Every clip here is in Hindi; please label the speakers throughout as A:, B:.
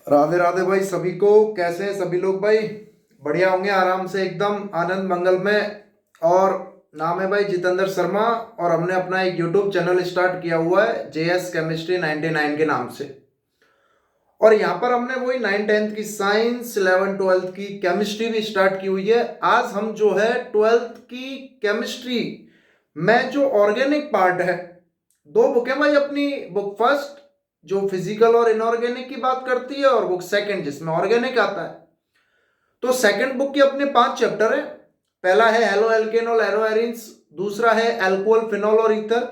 A: राधे राधे भाई सभी को। कैसे हैं सभी लोग भाई? बढ़िया होंगे, आराम से एकदम आनंद मंगल में। और नाम है भाई जितेंद्र शर्मा, और हमने अपना एक यूट्यूब चैनल स्टार्ट किया हुआ है JS केमिस्ट्री 99 के नाम से। और यहाँ पर हमने वही 9th 10th की साइंस, 11th 12th की केमिस्ट्री भी स्टार्ट की हुई है। आज हम जो है 12th की केमिस्ट्री में जो ऑर्गेनिक पार्ट है, दो बुक है भाई अपनी। बुक फर्स्ट जो फिजिकल और इनऑर्गेनिक की बात करती है, और बुक सेकंड जिसमें ऑर्गेनिक आता है। तो सेकंड बुक के अपने 5 चैप्टर है। पहला है हेलो एल्केन और एरो एरिन्स, दूसरा है एल्कोहल फिनॉल और ईथर,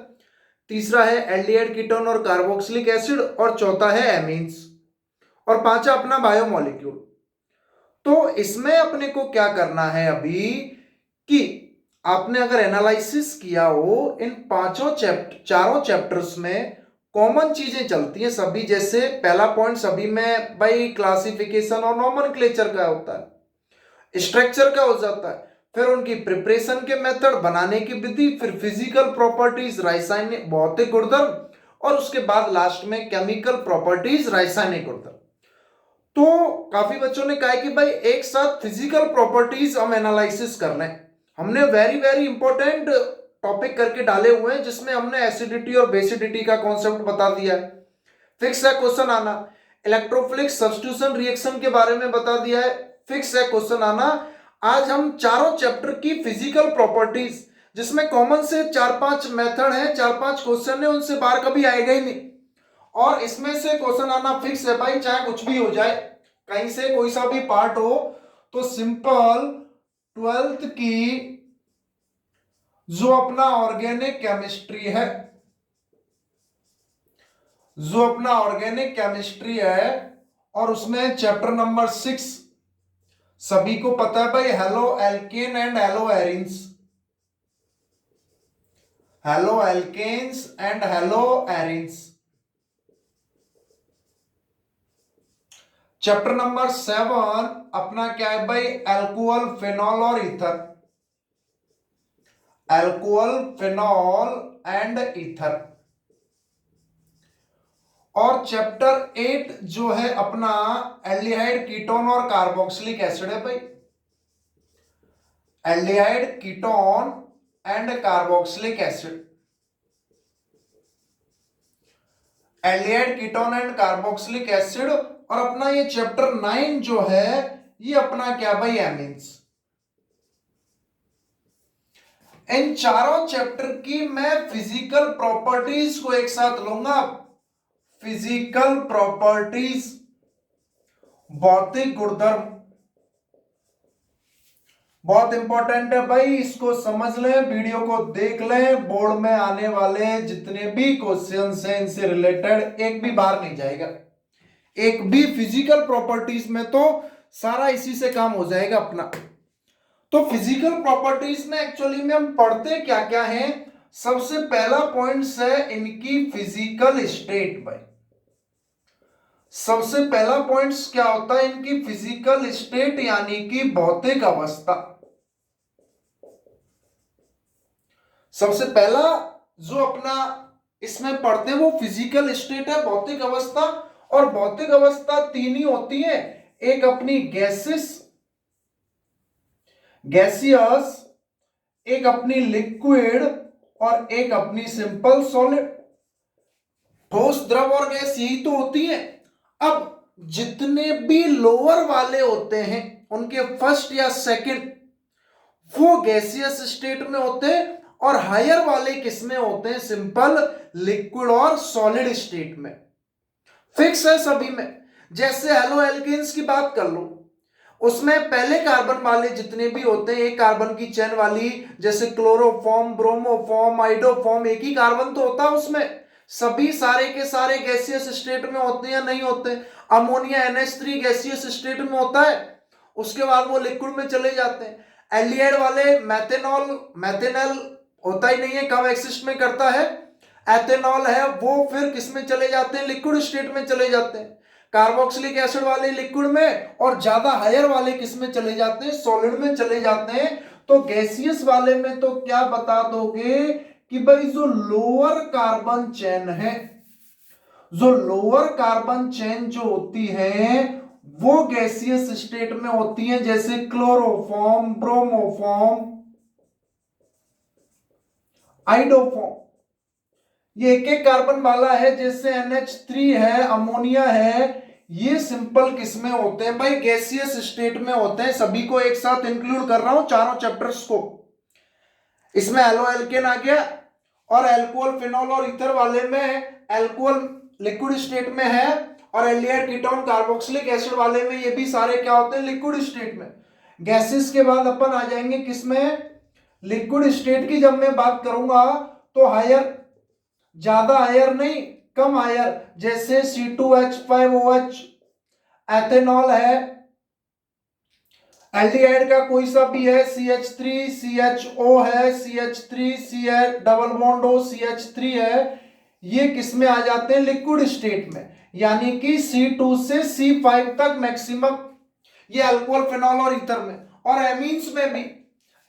A: तीसरा है एल्डिहाइड कीटोन और कार्बोक्सिलिक एसिड, और चौथा है एमीन्स, और पांचवा अपना बायोमोलिक्यूल। तो इसमें अपने को क्या करना है अभी कि आपने अगर एनालिसिस किया हो इन चारों चैप्टर्स में कॉमन चीजें चलती हैं सभी। जैसे पहला पॉइंट सभी में भाई क्लासिफिकेशन और नॉमेनक्लेचर का होता है, स्ट्रक्चर का हो जाता है, फिर उनकी प्रिपरेशन के मेथड, बनाने की विधि, फिर फिजिकल प्रॉपर्टीज, रासायनिक भौतिक गुणधर्म, और उसके बाद लास्ट में केमिकल प्रॉपर्टीज, रासायनिक गुणधर्म। तो काफी बच्चों ने कहा है कि भाई एक साथ फिजिकल प्रॉपर्टीज हम एनालिसिस कर लें। हमने वेरी वेरी इंपॉर्टेंट टॉपिक करके डाले हुए हैं, जिसमें हमने एसिडिटी और बेसिडिटी का कॉन्सेप्ट बता दिया है, फिक्स है क्वेश्चन आना। इलेक्ट्रोफिलिक सब्स्टिट्यूशन रिएक्शन के बारे में बता दिया है, फिक्स है क्वेश्चन आना। आज हम चारों चैप्टर की फिजिकल प्रॉपर्टीज, जिसमें कॉमन से 4-5 मेथड है, 4-5 क्वेश्चन है, उनसे बाहर कभी आएगा ही नहीं। और इसमें से क्वेश्चन आना फिक्स है भाई, चाहे कुछ भी हो जाए, कहीं से कोई सा भी पार्ट हो। तो सिंपल 12th की जो अपना ऑर्गेनिक केमिस्ट्री है, और उसमें चैप्टर नंबर 6 सभी को पता है भाई, hello alkane and hello arenes, hello alkanes and hello arenes. Chapter number 7 अपना क्या है भाई, एल्कोहल फिनॉल और ether, alcohol phenol and ether. और चैप्टर 8 जो है अपना एल्डिहाइड कीटोन और कार्बोक्सिलिक एसिड है भाई, aldehyde ketone and carboxylic acid, aldehyde ketone and carboxylic acid. और अपना ये चैप्टर 9 जो है, ये अपना क्या भाई, एमीन्स। इन चारों चैप्टर की मैं फिजिकल प्रॉपर्टीज को एक साथ लूंगा। फिजिकल प्रॉपर्टीज, भौतिक गुणधर्म, बहुत इंपॉर्टेंट है भाई, इसको समझ लें, वीडियो को देख लें। बोर्ड में आने वाले जितने भी क्वेश्चंस हैं इनसे रिलेटेड एक भी बाहर नहीं जाएगा, एक भी। फिजिकल प्रॉपर्टीज में तो सारा इसी से काम हो जाएगा अपना। तो फिजिकल प्रॉपर्टीज में एक्चुअली में हम पढ़ते क्या क्या हैं। सबसे पहला पॉइंट है इनकी फिजिकल स्टेट भाई। सबसे पहला पॉइंट क्या होता है, इनकी फिजिकल स्टेट यानी कि भौतिक अवस्था। सबसे पहला जो अपना इसमें पढ़ते हैं वो फिजिकल स्टेट है, भौतिक अवस्था। और भौतिक अवस्था तीन ही होती है, एक अपनी गैसियस, एक अपनी लिक्विड, और एक अपनी सिंपल सॉलिड। ठोस, द्रव और गैस यही तो होती है। अब जितने भी लोअर वाले होते हैं उनके फर्स्ट या सेकंड वो गैसियस स्टेट में होते हैं, और हायर वाले किसमें होते हैं, सिंपल, लिक्विड और सॉलिड स्टेट में। फिक्स है सभी में। जैसे हेलो एल्केन्स की बात कर लो, उसमें पहले कार्बन वाले जितने भी होते हैं, एक कार्बन की चेन वाली, जैसे क्लोरोफॉर्म, ब्रोमोफॉर्म, आइडोफॉर्म, एक ही कार्बन तो होता है उसमें। सभी सारे के सारे गैसियस स्टेट में होते हैं या नहीं होते। अमोनिया NH3 गैसियस स्टेट में होता है, उसके बाद वो लिक्विड में चले जाते हैं। एल्डिहाइड वाले मैथेनॉल होता ही नहीं है, कम एक्सिस्ट में करता है। एथेनॉल है वो फिर किस में चले जाते हैं, लिक्विड स्टेट में चले जाते हैं। कार्बोक्सिलिक एसिड वाले लिक्विड में, और ज्यादा हायर वाले किस में चले जाते हैं, सॉलिड में चले जाते हैं। तो गैसियस वाले में तो क्या बता दोगे कि भाई जो लोअर कार्बन चेन है जो लोअर कार्बन चेन जो होती है वो गैसियस स्टेट में होती है, जैसे क्लोरोफॉर्म, ब्रोमोफॉर्म, आइडोफॉर्म। ये एक एक कार्बन वाला है, जैसे NH3 है, अमोनिया है, ये सिंपल किस में होते हैं भाई? गैसियस स्टेट में होते हैं। सभी को एक साथ इंक्लूड कर रहा हूं, चारों चैप्टर्स को। इसमें एलो एल्केन आ गया, और एल्कोहल, फिनॉल और ईथर वाले में एल्कोहल लिक्विड स्टेट में है, और एल्डिहाइड, कीटोन, कार्बोक्सिलिक एसिड वाले में ये भी सारे क्या होते हैं? लिक्विड स्टेट में। गैसेस के बाद अपन आ जाएंगे किसमें? लिक्विड स्टेट की। जब मैं बात करूंगा तो हायर, ज्यादा हायर नहीं, कम हायर, जैसे C2H5OH, एथेनॉल है, एल्डिहाइड का कोई सा भी है, CH3, CHO है, CH3, CH double bond O, CH3 है, ये किस में आ जाते हैं? लिक्विड स्टेट में। यानी कि C2 से C5 तक मैक्सिमम, ये अल्कोहल, फिनॉल और ईथर में। और एमीन्स में भी,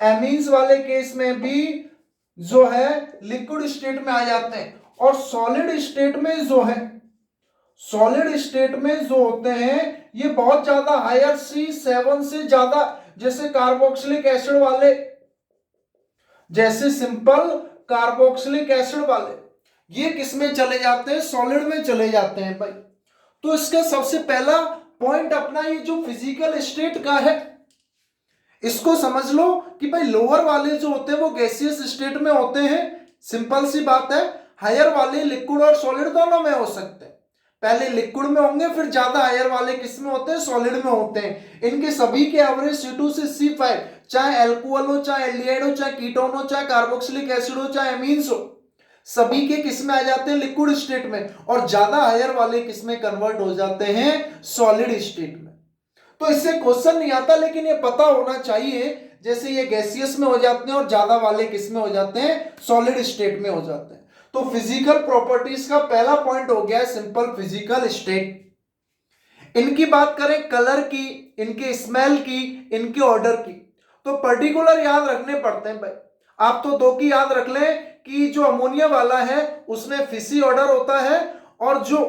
A: एमीन्स वाले केस में भी जो है लिक्विड स्टेट में आ जाते हैं। और सॉलिड स्टेट में जो है, सॉलिड स्टेट में जो होते हैं ये बहुत ज्यादा हायर, C7 से ज्यादा, जैसे कार्बोक्सिलिक एसिड वाले, जैसे सिंपल कार्बोक्सिलिक एसिड वाले, ये किस में चले जाते हैं? सॉलिड में चले जाते हैं भाई। तो इसका सबसे पहला पॉइंट अपना ये जो फिजिकल स्टेट का है, इसको समझ लो कि भाई लोअर वाले जो होते हैं वो गैसियस स्टेट में होते हैं, सिंपल सी बात है। हायर वाले लिक्विड और सॉलिड दोनों में हो सकते हैं। पहले लिक्विड में होंगे, फिर ज्यादा हायर वाले किस में होते हैं? सॉलिड में होते हैं। इनके सभी के एवरेज C2 से C5, चाहे एल्कोहल हो, चाहे एल्डिहाइड हो, चाहे कीटोन हो, चाहे कार्बोक्सिलिक एसिड हो, चाहे एमीन्स हो, सभी के किस में आ जाते हैं? लिक्विड स्टेट में। और ज्यादा हायर वाले किस में कन्वर्ट हो जाते हैं? सॉलिड स्टेट में। तो इससे क्वेश्चन नहीं आता, लेकिन ये पता होना चाहिए, जैसे ये गैसियस में हो जाते हैं और ज्यादा वाले किस में हो जाते हैं? सॉलिड स्टेट में हो जाते हैं। तो फिजिकल प्रॉपर्टीज का पहला पॉइंट हो गया है सिंपल फिजिकल स्टेट। इनकी बात करें कलर की, इनके स्मेल की, इनके ऑर्डर की, तो पर्टिकुलर याद रखने पड़ते हैं भाई। आप तो दो की याद रख लें कि जो अमोनिया वाला है उसमें फिशी ऑर्डर होता है, और जो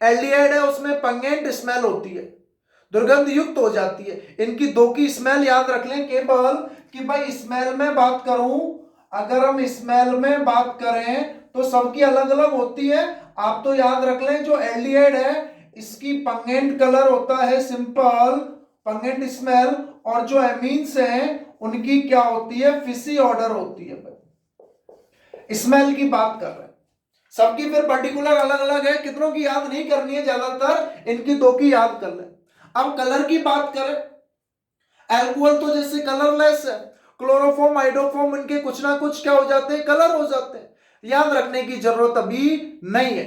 A: एल्डिहाइड है उसमें पंगेंट स्मेल होती है, दुर्गंध युक्त हो जाती है। इनकी दो की स्मेल याद रख लें केवल, कि भाई स्मेल में बात करूं, अगर हम स्मेल में बात करें तो सबकी अलग अलग होती है। आप तो याद रख लें जो एल्डिहाइड है इसकी पंगेंट कलर होता है, सिंपल पंगेंट स्मेल, और जो एमीन्स हैं उनकी क्या होती है? फिशी ऑर्डर होती है भाई। स्मेल की बात कर रहे हैं, सबकी फिर पर्टिकुलर अलग अलग है, कितनों की याद नहीं करनी है, ज्यादातर इनकी दो की याद कर लें। अब कलर की बात करें, एल्कोहल तो जैसे कलरलेस है, क्लोरोफॉर्म, आइडोफॉर्म, इनके कुछ ना कुछ क्या हो जाते हैं? कलर हो जाते हैं। याद रखने की जरूरत अभी नहीं है।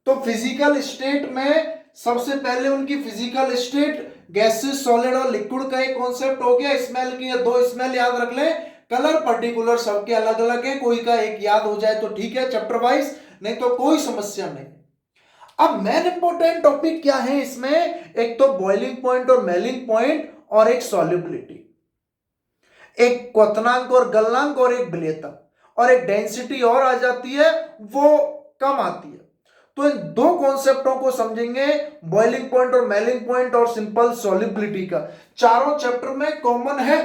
A: तो फिजिकल स्टेट में सबसे पहले उनकी फिजिकल स्टेट, गैसेस, सॉलिड और लिक्विड का एक कॉन्सेप्ट हो गया। स्मेल की या दो स्मेल याद रख लें। कलर पर्टिकुलर सबके अलग अलग है, कोई का एक याद हो जाए तो ठीक है चैप्टर वाइज, नहीं तो कोई समस्या नहीं। अब मेन इंपॉर्टेंट टॉपिक क्या है इसमें? एक तो बॉइलिंग पॉइंट और मेलिंग पॉइंट, और एक सॉल्युबिलिटी, एक क्वथनांक और गलनांक, और एक विलेयतक, और एक डेंसिटी और आ जाती है, वो कम आती है। तो इन दो कॉन्सेप्टों को समझेंगे, बॉइलिंग पॉइंट और मेलिंग पॉइंट और सिंपल सॉल्युबिलिटी का। चारों चैप्टर में कॉमन है,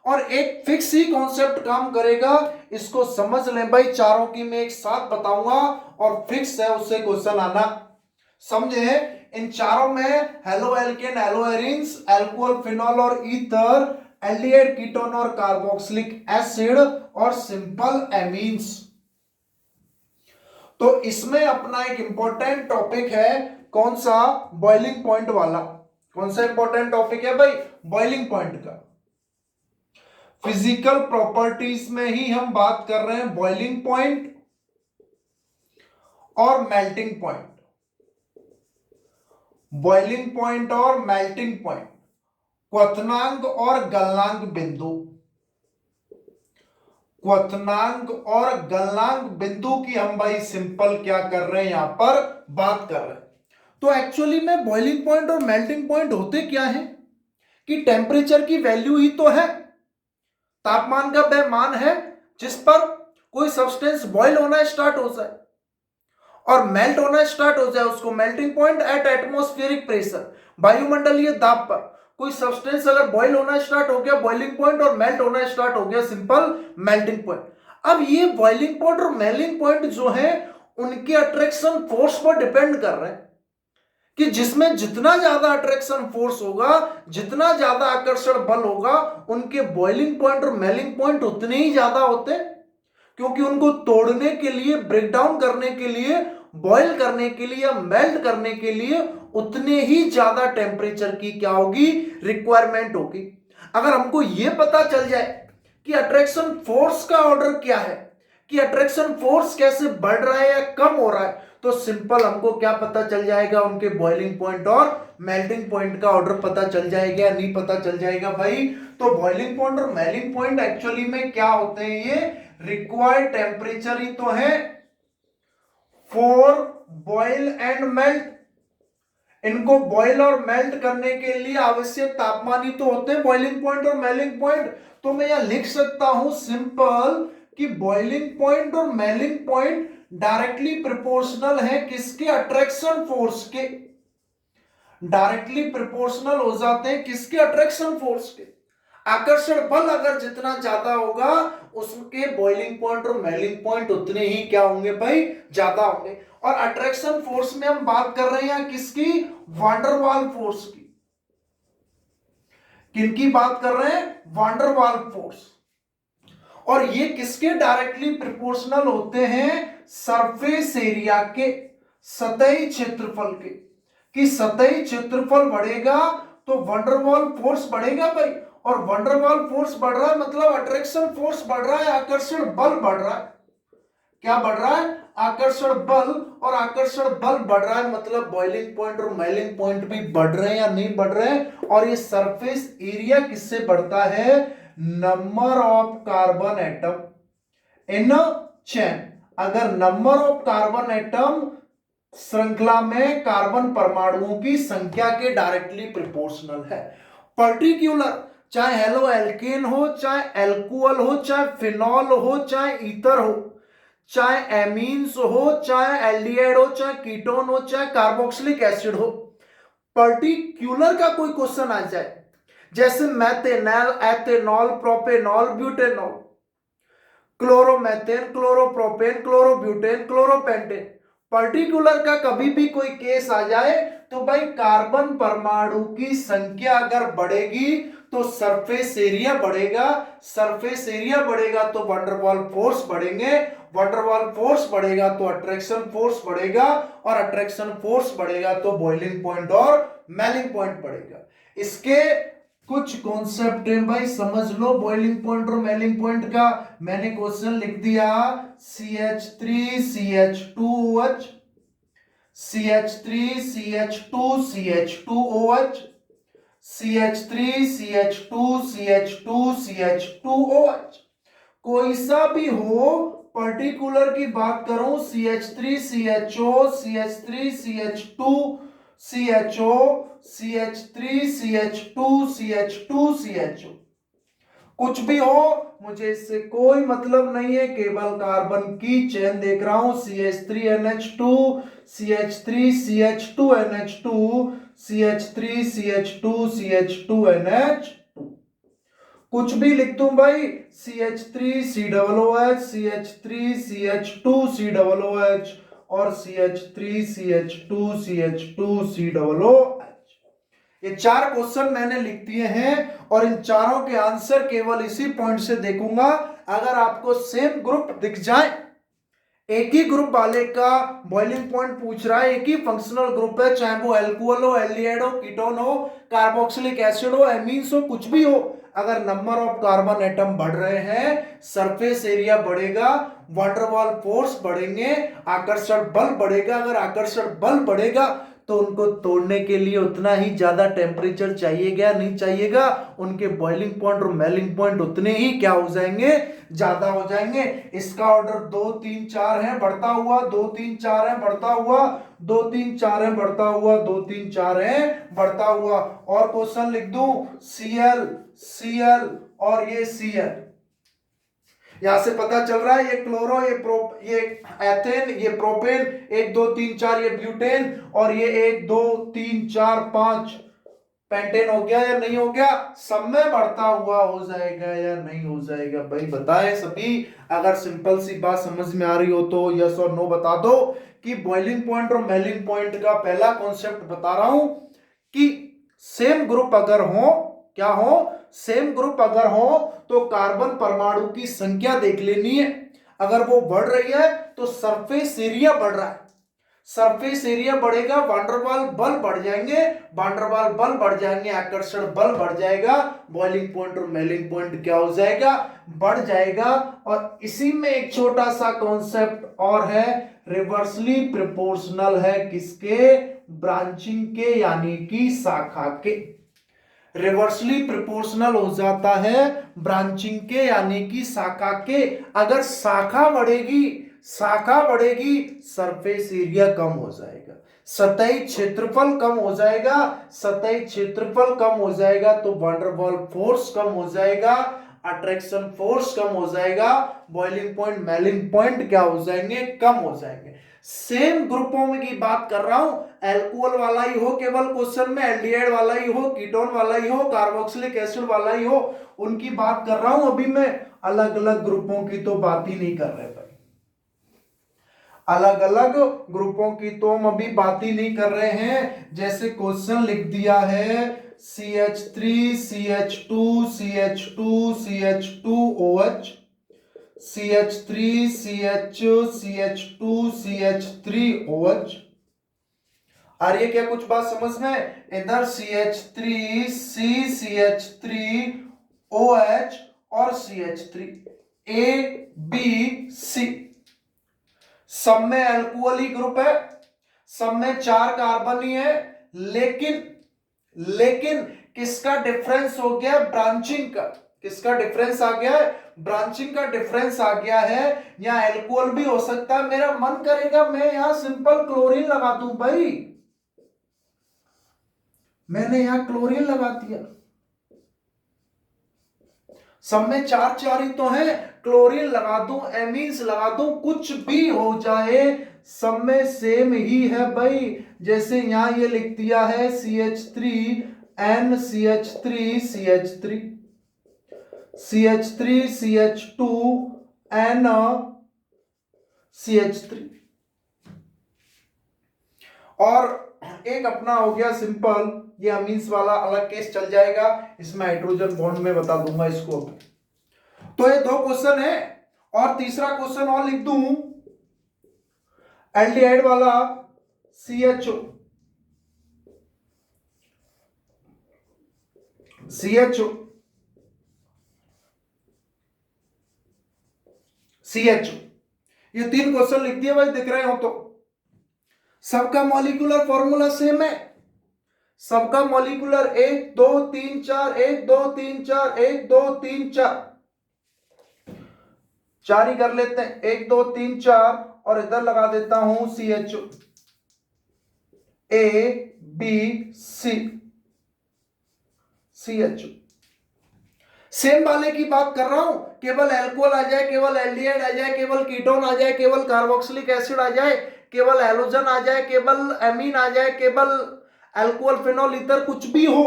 A: और एक फिक्स ही कॉन्सेप्ट काम करेगा। इसको समझ लें भाई, चारों की मैं एक साथ बताऊंगा, और फिक्स है उससे क्वेश्चन आना, समझे? इन चारों में halo alkane, hello arenes, alcohol, phenol और ईथर, एल्डिहाइड, कीटोन और कार्बोक्सिलिक एसिड, और सिंपल एमीन्स। तो इसमें अपना एक इंपॉर्टेंट टॉपिक है, कौन सा? बॉइलिंग पॉइंट वाला। कौन सा इंपॉर्टेंट टॉपिक है भाई? बॉइलिंग पॉइंट का। फिजिकल प्रॉपर्टीज में ही हम बात कर रहे हैं बॉइलिंग पॉइंट और मेल्टिंग पॉइंट। बॉइलिंग पॉइंट और मेल्टिंग पॉइंट, क्वथनांक और गलनांक बिंदु। क्वथनांक और गलनांक बिंदु की हम भाई सिंपल क्या कर रहे हैं? यहां पर बात कर रहे हैं। तो एक्चुअली में बॉइलिंग पॉइंट और मेल्टिंग पॉइंट होते क्या है? कि टेम्परेचर की वैल्यू ही तो है, तापमान का वह मान है जिस पर कोई सब्सटेंस बॉयल होना स्टार्ट हो जाए। और मेल्ट होना स्टार्ट हो जाए, उसको melting point at atmospheric pressure, वायुमंडलीय दाब पर कोई सब्सटेंस अगर बॉयल होना स्टार्ट हो गया, बॉइलिंग पॉइंट, और मेल्ट होना स्टार्ट हो गया, सिंपल मेल्टिंग पॉइंट। अब ये बॉइलिंग पॉइंट और मेल्टिंग पॉइंट जो है उनके अट्रैक्शन फोर्स पर डिपेंड कर रहे हैं कि जिसमें जितना ज्यादा अट्रैक्शन फोर्स होगा, जितना ज्यादा आकर्षण बल होगा, उनके बॉइलिंग पॉइंट और मेल्टिंग पॉइंट उतने ही ज्यादा होते हैं, क्योंकि उनको तोड़ने के लिए, ब्रेक डाउन करने के लिए, बॉयल करने के लिए या मेल्ट करने के लिए उतने ही ज्यादा टेम्परेचर की क्या होगी, रिक्वायरमेंट होगी। अगर हमको यह पता चल जाए कि अट्रैक्शन फोर्स का ऑर्डर क्या है, कि अट्रैक्शन फोर्स कैसे बढ़ रहा है या कम हो रहा है, तो सिंपल हमको क्या पता चल जाएगा, उनके बॉइलिंग पॉइंट और मेल्टिंग पॉइंट का ऑर्डर पता चल जाएगा या नहीं पता चल जाएगा भाई। तो बॉइलिंग पॉइंट और मेल्टिंग पॉइंट एक्चुअली में क्या होते हैं, ये रिक्वायर्ड टेम्परेचर ही तो है फॉर बॉयल एंड मेल्ट। इनको बॉयल और मेल्ट करने के लिए आवश्यक तापमान ही तो होते हैं बॉइलिंग पॉइंट और मेल्टिंग पॉइंट। तो मैं यहां लिख सकता हूं सिंपल कि बॉइलिंग पॉइंट और मेल्टिंग पॉइंट डायरेक्टली प्रोपोर्शनल है किसके, अट्रैक्शन फोर्स के। डायरेक्टली प्रोपोर्शनल हो जाते हैं किसके, अट्रैक्शन फोर्स के। आकर्षण बल अगर जितना ज्यादा होगा, उसके बॉइलिंग पॉइंट और मेल्टिंग पॉइंट उतने ही क्या होंगे भाई, ज्यादा होंगे। और अट्रैक्शन फोर्स में हम बात कर रहे हैं किसकी, वांडरवाल फोर्स की। किनकी बात कर रहे हैं, वांडरवाल फोर्स। और ये किसके डायरेक्टली प्रोपोर्शनल होते हैं, सरफेस एरिया के, सतही क्षेत्रफल के। कि सतही क्षेत्रफल बढ़ेगा तो वंडरवॉल फोर्स बढ़ेगा भाई, और वंडरवॉल फोर्स बढ़ रहा है मतलब अट्रैक्शन फोर्स बढ़ रहा है, आकर्षण बल बढ़ रहा है। क्या बढ़ रहा है, आकर्षण बल, और आकर्षण बल बढ़ रहा है मतलब बॉइलिंग पॉइंट और मेल्टिंग पॉइंट भी बढ़ रहे हैं या नहीं बढ़ रहे हैं। और ये सरफेस एरिया किससे बढ़ता है, number of carbon atom in chain. अगर नंबर ऑफ कार्बन एटम श्रृंखला में कार्बन परमाणुओं की संख्या के डायरेक्टली प्रोपोर्शनल है। पर्टिकुलर चाहे हेलो एल्केन हो, चाहे एल्कोहल हो, चाहे फिनॉल हो, चाहे ईथर हो, चाहे एमीन्स हो, चाहे एल्डिहाइड हो, चाहे कीटोन हो, चाहे कार्बोक्सिलिक एसिड हो। पर्टिकुलर का कोई क्वेश्चन आ जाए, जैसे methanol, ethanol, propanol, butanol, chloromethane, chloropropane, chlorobutane, chloropentane, particular का कभी भी कोई केस आ जाए तो भाई कार्बन परमाणु की संख्या अगर बढ़ेगी तो सरफेस एरिया बढ़ेगा, सरफेस एरिया बढ़ेगा तो वंडरवॉल फोर्स बढ़ेंगे, वंडरवॉल फोर्स बढ़ेगा तो अट्रैक्शन फोर्स बढ़ेगा, और अट्रैक्शन फोर्स बढ़ेगा तो बॉइलिंग पॉइंट और मेल्टिंग पॉइंट बढ़ेगा। इसके कुछ कॉन्सेप्ट है भाई, समझ लो बॉइलिंग पॉइंट और मेल्टिंग पॉइंट का। मैंने क्वेश्चन लिख दिया, CH3CH2OH, CH3CH2CH2OH, CH3CH2CH2CH2OH। कोई सा भी हो, पर्टिकुलर की बात करूं, CH3CHO, CH3CH2 CHO, CH3CH2 CH2CHO, कुछ भी हो मुझे इससे कोई मतलब नहीं है, केवल कार्बन की चेन देख रहा हूं, CH3NH2, CH3CH2NH2, CH3CH2 CH2NH2, कुछ भी लिख दूं भाई, CH3COOH, CH3CH2COOH, और CH3CH2CH2COOH। ये चार क्वेश्चन मैंने लिख दिए हैं, और इन चारों के आंसर केवल इसी पॉइंट से देखूंगा। अगर आपको सेम ग्रुप दिख जाए, एक ही ग्रुप वाले का बॉइलिंग पॉइंट पूछ रहा है, एक ही फंक्शनल ग्रुप है, चाहे वो एल्कोहल हो, एल्डिहाइड हो, कीटोन हो, कार्बोक्सिलिक एसिड हो, एमीन्स हो, कुछ भी हो, अगर नंबर ऑफ कार्बन एटम बढ़ रहे हैं, सरफेस एरिया बढ़ेगा, वंडरवॉल फोर्स बढ़ेंगे, आकर्षण बल बढ़ेगा। अगर आकर्षण बल बढ़ेगा तो उनको तोड़ने के लिए उतना ही ज्यादा टेम्परेचर चाहिएगा, नहीं चाहिएगा, उनके बॉइलिंग पॉइंट और मेल्टिंग पॉइंट उतने ही क्या हो जाएंगे, ज्यादा हो जाएंगे। इसका ऑर्डर 2 3 4 है बढ़ता हुआ, 2 3 4 है बढ़ता हुआ, 2 3 4 है बढ़ता हुआ, 2 3 4 है बढ़ता हुआ। और क्वेश्चन लिख दूं, Cl Cl और ये Cl, यहां से पता चल रहा है ये क्लोरो, ये एथेन, ये प्रोपेन, 1 2 3 4 ये ब्यूटेन, और ये 1 2 3 4 5 पेंटेन हो गया या नहीं हो गया? सब में बढ़ता हुआ हो जाएगा या नहीं हो जाएगा? भाई बताएं सभी। अगर सिंपल सी बात समझ में आ रही हो तो यस और नो बता दो कि बॉइलिंग पॉइंट और मेल्टिंग पॉइंट का पहला कॉन्सेप्ट बता रहा हूं कि सेम ग्रुप अगर हो, क्या हो, सेम ग्रुप अगर हो तो कार्बन परमाणु की संख्या देख लेनी है। अगर वो बढ़ रही है तो सरफेस एरिया बढ़ रहा है, सरफेस एरिया बढ़ेगा, वांडरवाल बल बढ़ जाएंगे, वांडरवाल बल बढ़ जाएंगे, आकर्षण बल बढ़ जाएगा, बॉइलिंग पॉइंट और मेलिंग पॉइंट क्या हो जाएगा? बढ़ जाएगा। और इसी में एक छोटा सा कॉन्सेप्ट और है, रिवर्सली प्रोपोर्शनल है, किसके? ब्रांचिंग के, यानी कि शाखा के। रिवर्सली प्रोपोर्शनल हो जाता है ब्रांचिंग के, यानी कि शाखा के। अगर शाखा बढ़ेगी, शाखा बढ़ेगी, सरफेस एरिया कम हो जाएगा, सतही क्षेत्रफल कम हो जाएगा, सतही क्षेत्रफल कम हो जाएगा तो वंडरवॉल फोर्स कम हो जाएगा, अट्रैक्शन फोर्स कम हो जाएगा, बॉइलिंग पॉइंट मेलिंग पॉइंट क्या हो जाएंगे? कम हो जाएंगे। सेम ग्रुपों में की बात कर रहा हूं, एल्कोहल वाला ही हो केवल क्वेश्चन में, एल्डिहाइड वाला ही हो, कीटोन वाला ही हो, कार्बोक्सिलिक एसिड वाला ही हो, उनकी बात कर रहा हूं। अभी मैं अलग अलग ग्रुपों की तो बात ही नहीं कर रहे भाई, अलग अलग ग्रुपों की तो हम अभी बात ही नहीं कर रहे हैं। जैसे क्वेश्चन लिख दिया है CH3 CH2 CH2 CH2OH, CH3 CH CH2 CH3OH। आ रही है क्या कुछ बात समझ में? इधर CH3 CH3OH और CH3 ABC, सब में एल्कोहल ही ग्रुप है, सब में 4 कार्बन ही है, लेकिन लेकिन किसका डिफरेंस हो गया? ब्रांचिंग का। किसका डिफरेंस आ गया है? ब्रांचिंग का डिफरेंस आ गया है। यहां एल्कोहल भी हो सकता है, मेरा मन करेगा मैं यहां सिंपल क्लोरीन लगा दूं भाई, मैंने यहां क्लोरीन लगा दिया। सब में 4 4 ही तो है, क्लोरीन लगा दूं, एमीन्स लगा दूं, कुछ भी हो जाए, सब में सेम ही है भाई। जैसे यहां ये लिख दिया है CH3N CH3 CH3 CH3 CH2N CH3, और एक अपना हो गया सिंपल, ये अमीन्स वाला अलग केस चल जाएगा, इसमें हाइड्रोजन बॉन्ड में बता दूंगा इसको। तो ये 2 क्वेश्चन है, और तीसरा क्वेश्चन और लिख दूं, एल्डिहाइड वाला CHO CHO CHO, ये 3 क्वेश्चन लिख दिए भाई, दिख रहे हो तो। सबका मॉलिक्यूलर फॉर्मूला सेम है, सबका मॉलिक्यूलर 1 2 3 4 1 2 3 4 1 2 3 4, 4 ही कर लेते हैं, 1 2 3 4, और इधर लगा देता हूं CHO ABC CHO। सेम वाले की बात कर रहा हूं, केवल एल्कोहल आ जाए, केवल एल्डिहाइड आ जाए, केवल कीटोन आ जाए, केवल कार्बोक्सिलिक एसिड आ जाए, केवल हैलोजन आ जाए, केवल एमीन आ जाए, केवल अल्कोहल फिनोल ईथर, कुछ भी हो,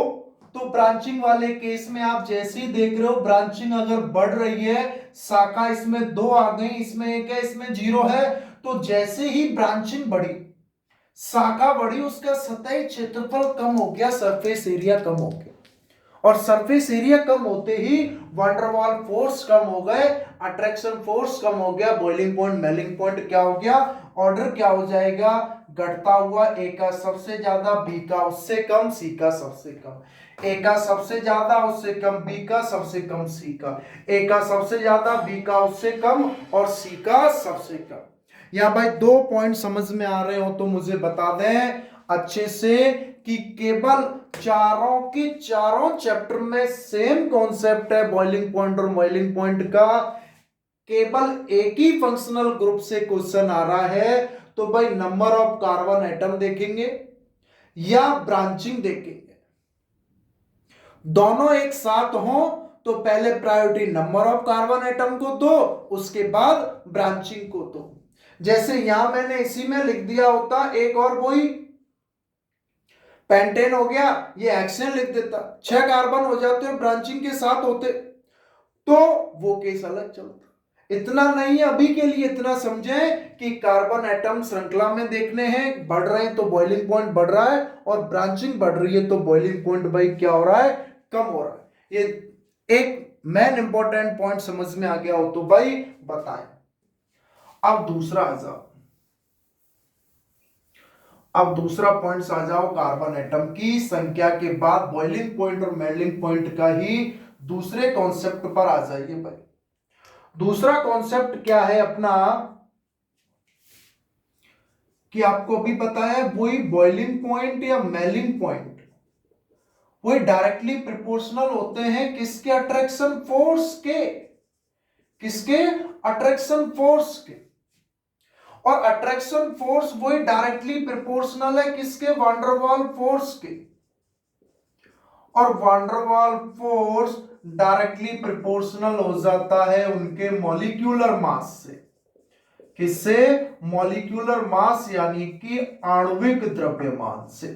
A: तो ब्रांचिंग वाले केस में आप जैसे ही देख रहे हो, ब्रांचिंग अगर बढ़ रही है, शाखा इसमें 2 आ गई, इसमें 1 है, इसमें 0 है, तो जैसे ही ब्रांचिंग बढ़ी, शाखा बढ़ी, उसका सतही क्षेत्रफल कम हो गया, सरफेस एरिया कम हो गया, और सरफेस एरिया कम होते ही वंडरवॉल फोर्स कम हो गए, अट्रैक्शन फोर्स कम हो गया, बॉइलिंग पॉइंट मेलिंग पॉइंट क्या हो गया? ऑर्डर क्या हो जाएगा? घटता हुआ, ए का सबसे ज्यादा, बी का उससे कम, सी का सबसे कम, ए का सबसे ज्यादा उससे कम, बी का सबसे कम, सी का, ए का सबसे ज्यादा, बी का उससे कम, और सी का सबसे कम। या भाई 2 पॉइंट समझ में आ रहे हो तो मुझे बता दें अच्छे से कि केवल चारों के चारों चैप्टर में सेम कॉन्सेप्ट है बॉइलिंग पॉइंट और बॉइलिंग पॉइंट का, केवल एक ही फंक्शनल ग्रुप से क्वेश्चन आ रहा है, तो भाई नंबर ऑफ कार्बन एटम देखेंगे या ब्रांचिंग देखेंगे, दोनों एक साथ हो तो पहले priority number of carbon atom को दो, उसके बाद ब्रांचिंग को दो। जैसे यहां मैंने इसी में लिख दिया होता एक और वही पेंटेन हो गया, ये हेक्सेन लिख देता, 6 कार्बन हो जाते और ब्रांचिंग के साथ होते तो वो केस अलग चलता। इतना नहीं, अभी के लिए इतना समझें कि कार्बन एटम श्रृंखला में देखने हैं, बढ़ रहे हैं तो बॉइलिंग पॉइंट बढ़ रहा है, और ब्रांचिंग बढ़ रही है तो बॉइलिंग पॉइंट भाई क्या हो रहा है, कम हो रहा है। ये एक मेन इंपॉर्टेंट पॉइंट समझ में आ गया हो तो भाई बताएं। अब दूसरा पॉइंट आ जाओ, कार्बन एटम की संख्या के बाद बॉइलिंग पॉइंट और मेल्टिंग पॉइंट का ही दूसरे कॉन्सेप्ट पर आ जाइए भाई। दूसरा कॉन्सेप्ट क्या है अपना, कि आपको भी पता है वही बॉइलिंग पॉइंट या मेलिंग पॉइंट वही डायरेक्टली प्रोपोर्शनल होते हैं किसके, अट्रैक्शन फोर्स के, किसके, अट्रैक्शन फोर्स के। और अट्रैक्शन फोर्स वही डायरेक्टली प्रोपोर्शनल है किसके, वान डेर वाल्स फोर्स के। और van der Waals force directly proportional हो जाता है उनके मॉलिक्यूलर मास से। किससे, मॉलिक्यूलर मास यानी कि आणविक द्रव्यमान से।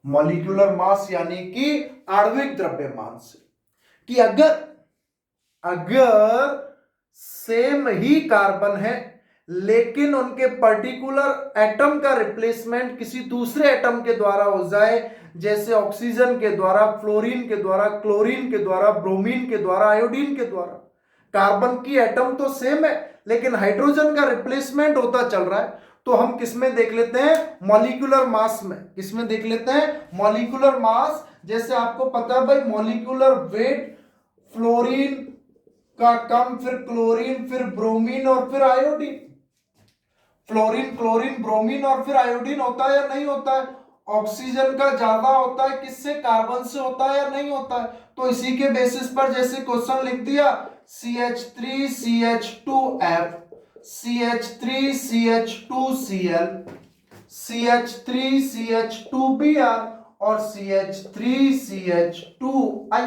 A: मॉलिक्यूलर मास यानी कि आणविक द्रव्यमान से। कि अगर सेम ही कार्बन है लेकिन उनके पर्टिकुलर एटम का रिप्लेसमेंट किसी दूसरे एटम के द्वारा हो जाए, जैसे ऑक्सीजन के द्वारा, फ्लोरीन के द्वारा, क्लोरीन के द्वारा, ब्रोमीन के द्वारा, आयोडीन के द्वारा, कार्बन की एटम तो सेम है लेकिन हाइड्रोजन का रिप्लेसमेंट होता चल रहा है, तो हम किसमें देख लेते हैं, मॉलिक्यूलर मास में। किसमें देख लेते हैं, मॉलिक्यूलर मास। जैसे आपको पता है भाई मॉलिक्यूलर वेट फ्लोरीन का कम, फिर क्लोरीन, फिर ब्रोमीन और फिर आयोडीन। फ्लोरीन, क्लोरीन, ब्रोमीन और फिर आयोडीन होता है या नहीं होता है। ऑक्सीजन का ज्यादा होता है किससे, कार्बन से होता है या नहीं होता है। तो इसी के बेसिस पर जैसे क्वेश्चन लिख दिया CH3CH2F, CH3CH2Cl, CH3CH2Br और CH3CH2I।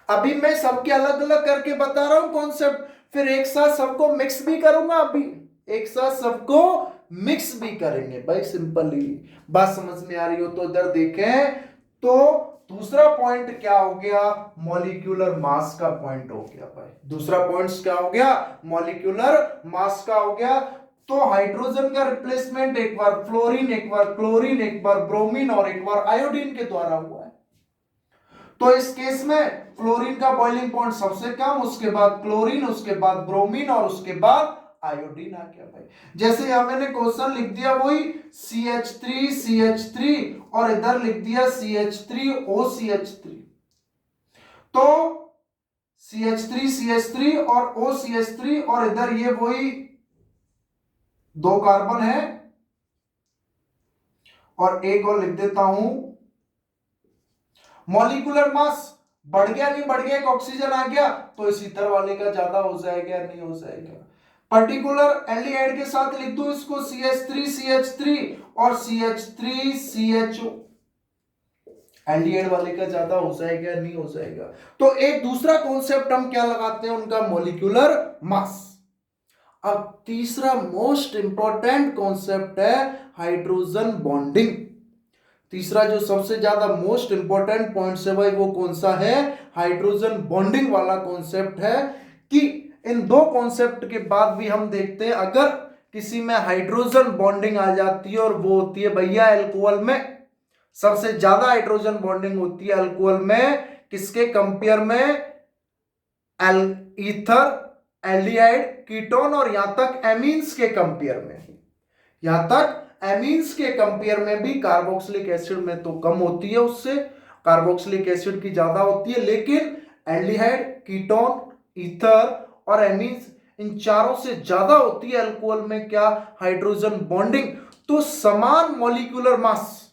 A: अभी मैं सबके अलग अलग करके बता रहा हूं कॉन्सेप्ट, फिर एक साथ सबको मिक्स भी करूंगा। अभी एक साथ सबको मिक्स भी करेंगे भाई, सिंपली। बात समझ में आ रही हो तो इधर देखें। तो दूसरा पॉइंट क्या हो गया, मॉलिक्यूलर मास का पॉइंट हो गया भाई। दूसरा पॉइंट क्या हो गया, मॉलिक्यूलर मास का हो गया। तो हाइड्रोजन का रिप्लेसमेंट एक बार फ्लोरीन, एक बार क्लोरीन, एक बार ब्रोमीन और एक बार आयोडीन के द्वारा हुआ है। तो इस केस में फ्लोरीन का बॉइलिंग पॉइंट सबसे कम, उसके बाद क्लोरीन, उसके बाद ब्रोमीन और उसके बाद आयोडीन आ गया भाई। जैसे यहां मैंने क्वेश्चन लिख दिया वही CH3CH3 और इधर लिख दिया CH3OCH3। तो CH3CH3 और OCH3 और इधर ये वही 2 कार्बन है और एक और लिख देता हूं। मॉलिक्यूलर मास बढ़ गया नहीं बढ़ गया, एक ऑक्सीजन आ गया तो इस ईथर वाले का ज्यादा हो जाएगा या नहीं हो जाएगा। पर्टिकुलर एल्डिहाइड के साथ लिख दो इसको CH3CH3 और CH3CHO, एल्डिहाइड वाले का ज्यादा हो जाएगा या नहीं हो जाएगा। तो एक दूसरा कॉन्सेप्ट हम क्या लगाते हैं, उनका मॉलिक्यूलर मास। अब तीसरा मोस्ट इंपॉर्टेंट कॉन्सेप्ट है हाइड्रोजन बॉन्डिंग। तीसरा जो सबसे ज्यादा मोस्ट इंपॉर्टेंट पॉइंट है भाई वो कौन सा है, हाइड्रोजन बॉन्डिंग वाला कॉन्सेप्ट है। कि इन दो कॉन्सेप्ट के बाद भी हम देखते हैं अगर किसी में हाइड्रोजन बॉन्डिंग आ जाती है और वो होती है भैया एल्कोहल में, सबसे ज्यादा हाइड्रोजन बॉन्डिंग होती है अल्कोहल में, किसके कंपेयर में, ईथर, एल्डिहाइड, कीटोन और यहां तक एमीन्स के कंपेयर में। यहां तक एमीन्स के कंपेयर में भी कार्बोक्सिलिक एसिड में तो कम होती है, उससे कार्बोक्सिलिक एसिड की ज्यादा होती है, लेकिन एल्डिहाइड, कीटोन, ईथर और एमीन्स इन चारों से ज्यादा होती है अल्कोहल में क्या, हाइड्रोजन बॉन्डिंग। तो समान मॉलिक्यूलर मास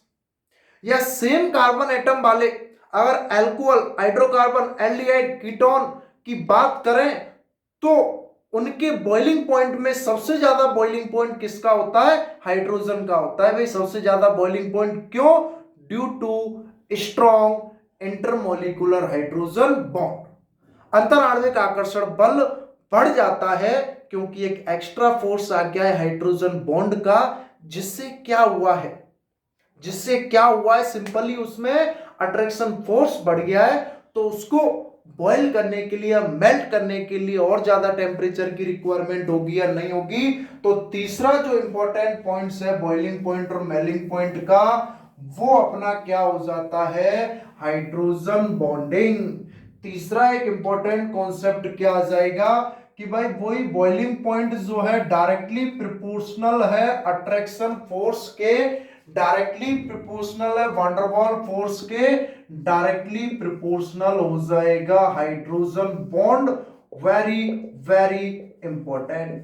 A: या सेम कार्बन एटम वाले अगर अल्कोहल, हाइड्रोकार्बन, एल्डिहाइड, कीटोन की बात करें तो उनके बॉइलिंग पॉइंट में सबसे ज्यादा बॉइलिंग पॉइंट किसका होता है, हाइड्रोजन का होता है भाई सबसे ज्यादा बॉइलिंग पॉइंट। क्यों, due to strong intermolecular hydrogen bond. अंतर आणविक आकर्षण बल बढ़ जाता है क्योंकि एक एक्स्ट्रा फोर्स आ गया है हाइड्रोजन बॉन्ड का, जिससे क्या हुआ है सिंपली उसमें अट्रैक्शन फोर्स बढ़ गया है। तो उसको बॉयल करने के लिए, मेल्ट करने के लिए और ज्यादा टेम्परेचर की रिक्वायरमेंट होगी या नहीं होगी। तो तीसरा जो इंपॉर्टेंट पॉइंट्स है बॉइलिंग पॉइंट और मेल्टिंग पॉइंट का, वो अपना क्या हो जाता है, हाइड्रोजन बॉन्डिंग। तीसरा एक इंपॉर्टेंट कॉन्सेप्ट क्या आ जाएगा कि भाई वही बॉइलिंग पॉइंट जो है डायरेक्टली प्रोपोर्शनल है अट्रैक्शन फोर्स के, डायरेक्टली प्रोपोर्शनल है वंडरवॉल फोर्स के, डायरेक्टली प्रोपोर्शनल हो जाएगा hydrogen bond. Very very important.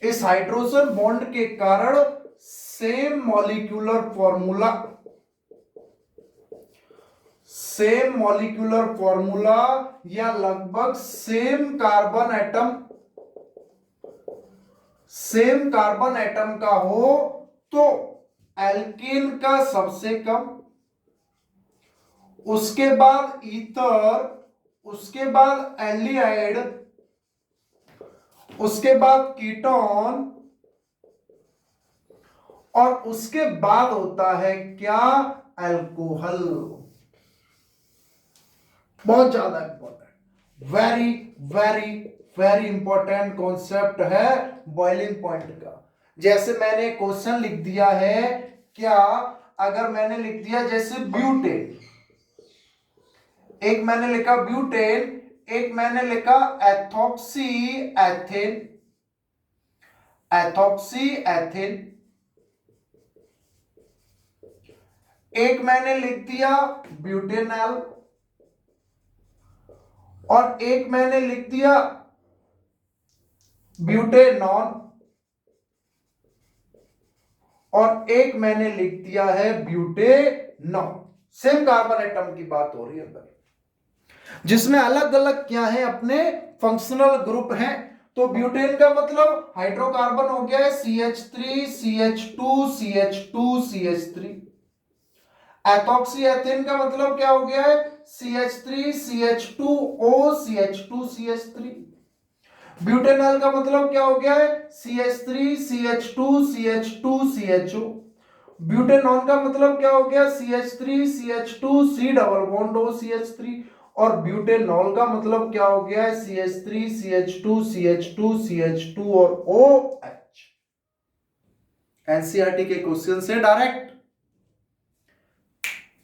A: इस हाइड्रोजन बॉन्ड के कारण सेम मॉलिक्यूलर फॉर्मूला या लगभग सेम कार्बन एटम का हो तो एल्केन का सबसे कम, उसके बाद ईथर, उसके बाद एल्डिहाइड, उसके बाद कीटोन, और उसके बाद होता है क्या, अल्कोहल। बहुत ज्यादा important, very very very important concept है बॉइलिंग पॉइंट का। जैसे मैंने क्वेश्चन लिख दिया है, क्या अगर मैंने लिख दिया जैसे ब्यूटेन, एक मैंने लिखा ब्यूटेन, एक मैंने लिखा एथॉक्सी एथेन, एक मैंने लिख दिया ब्यूटेनॉल, और एक मैंने लिख दिया ब्यूटेनॉन, और एक मैंने लिख दिया है ब्यूटेनॉन। सेम कार्बन एटम की बात हो रही है अंदर, जिसमें अलग अलग क्या है, अपने फंक्शनल ग्रुप हैं। तो ब्यूटेन का मतलब हाइड्रोकार्बन हो गया है CH3 CH2 CH2 CH3। Ethoxy ethane का मतलब क्या हो गया है, CH3 CH2O CH2 CH3। Butanol का मतलब क्या हो गया है, CH3 CH2 CH2 CHO। Butanone का मतलब क्या हो गया, CH3 CH2 C double bond O CH3। और ब्यूटेनॉल का मतलब क्या हो गया है, CH3 CH2 CH2 CH2 और OH। एनसीईआरटी के क्वेश्चन से डायरेक्ट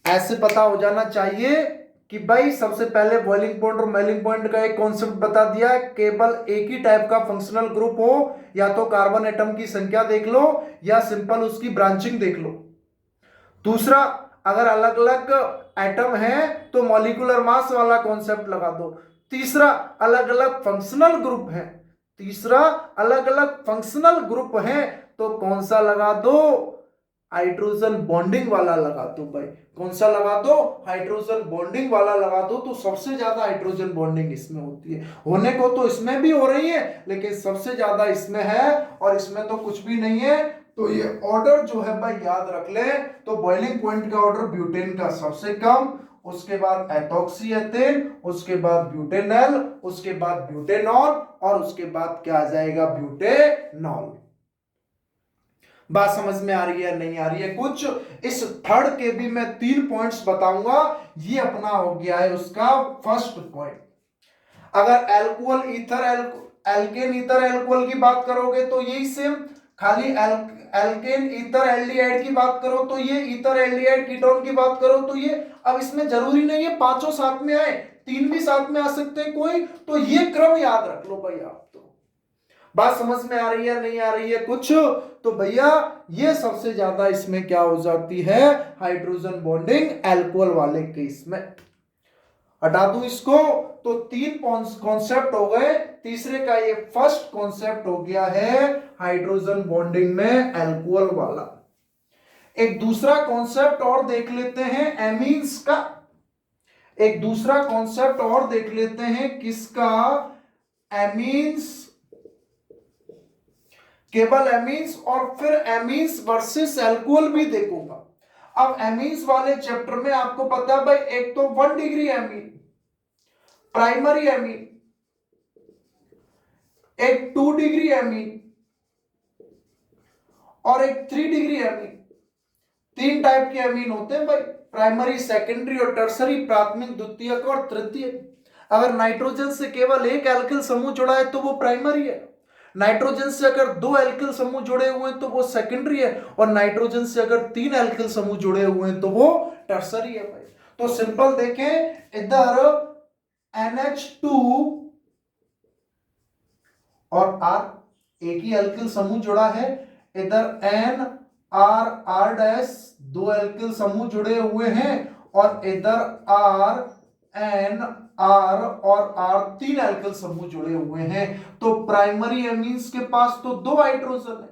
A: ऐसे पता हो जाना चाहिए कि भाई सबसे पहले बॉइलिंग पॉइंट और मेल्टिंग पॉइंट का एक कॉन्सेप्ट बता दिया, केवल एक ही टाइप का फंक्शनल ग्रुप हो, या तो कार्बन एटम की संख्या देख लो या सिंपल उसकी ब्रांचिंग देख लो। दूसरा, अगर अलग अलग एटम है तो मॉलिक्यूलर मास वाला कॉन्सेप्ट लगा दो। तीसरा, अलग अलग फंक्शनल ग्रुप है, तीसरा अलग अलग फंक्शनल ग्रुप है तो कौन सा लगा दो, हाइड्रोजन बॉन्डिंग वाला लगा दो भाई। कौन सा लगा दो, हाइड्रोजन बॉन्डिंग वाला लगा दो। तो सबसे ज्यादा हाइड्रोजन बॉन्डिंग इसमें होती है, होने को तो इसमें भी हो रही है लेकिन सबसे ज्यादा इसमें है, और इसमें तो कुछ भी नहीं है। तो ये ऑर्डर जो है भाई याद रख ले। तो बॉइलिंग पॉइंट का ऑर्डर ब्यूटेन का सबसे कम, उसके बाद एथॉक्सी एथेन, उसके बाद ब्यूटेनॉल, उसके बाद ब्यूटेनॉल, और उसके बाद क्या आ जाएगा, ब्यूटेनॉल। बात समझ में आ रही है नहीं आ रही है कुछ। इस थर्ड के भी मैं 3 पॉइंट्स बताऊंगा। ये अपना हो गया है उसका फर्स्ट पॉइंट। अगर alcohol ether alkane ether alcohol की बात करोगे तो यही सेम, खाली एल्केन ईथर एल्डिहाइड की बात करो तो ये, ईथर एल्डिहाइड कीटोन की बात करो तो ये। अब इसमें जरूरी नहीं है पांचों साथ में आए, 3 भी साथ में आ सकते हैं कोई, तो ये क्रम याद रख लो भाई आप। तो बात समझ में आ रही है नहीं आ रही है कुछ। तो भैया ये सबसे ज्यादा इसमें क्या हो जाती है, हाइड्रोजन बॉन्डिंग एल्कोहल वाले केस में। हटा दूं इसको तो 3 कॉन्सेप्ट हो गए, तीसरे का ये फर्स्ट कॉन्सेप्ट हो गया है हाइड्रोजन बॉन्डिंग में एल्कोहल वाला। एक दूसरा कॉन्सेप्ट और देख लेते हैं एमीन्स का, एक दूसरा कॉन्सेप्ट और देख लेते हैं किसका, एमीन्स, केवल एमीन्स, और फिर एमीन्स वर्सेस एल्कोहल भी देखूंगा। अब एमीन्स वाले चैप्टर में आपको पता है भाई, एक तो 1 डिग्री एमीन प्राइमरी एमीन, एक 2 डिग्री एमीन और एक 3 डिग्री एमीन। 3 टाइप के एमीन होते हैं भाई, प्राइमरी, सेकेंडरी और टर्सरी, प्राथमिक, द्वितीयक और तृतीयक। अगर नाइट्रोजन से केवल एक एल्किल समूह जुड़ा है तो वो प्राइमरी है, नाइट्रोजन से अगर 2 एल्किल समूह जुड़े हुए हैं तो वो सेकेंडरी है, और नाइट्रोजन से अगर 3 एल्किल समूह जुड़े हुए हैं तो वो टर्सरी है भाई। तो सिंपल देखें, इधर NH2 और R एक ही एल्किल समूह जुड़ा है, इधर NR डैश 2 एल्किल समूह जुड़े हुए हैं, और इधर RN R और R 3 एल्किल समूह जुड़े हुए हैं। तो प्राइमरी एमीन्स के पास तो 2 हाइड्रोजन है,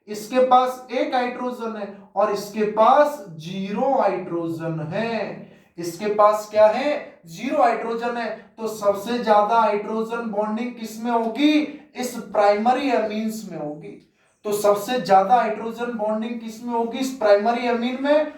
A: इसके पास 1 हाइड्रोजन है, और इसके पास 0 हाइड्रोजन है। इसके पास क्या है? 0 हाइड्रोजन है। तो सबसे ज्यादा हाइड्रोजन बॉन्डिंग किस में होगी? इस प्राइमरी एमीन्स में होगी। तो सबसे ज्यादा हाइड्रोजन बॉन्डिंग किस में होगी? इस प्राइमरी एमीन में।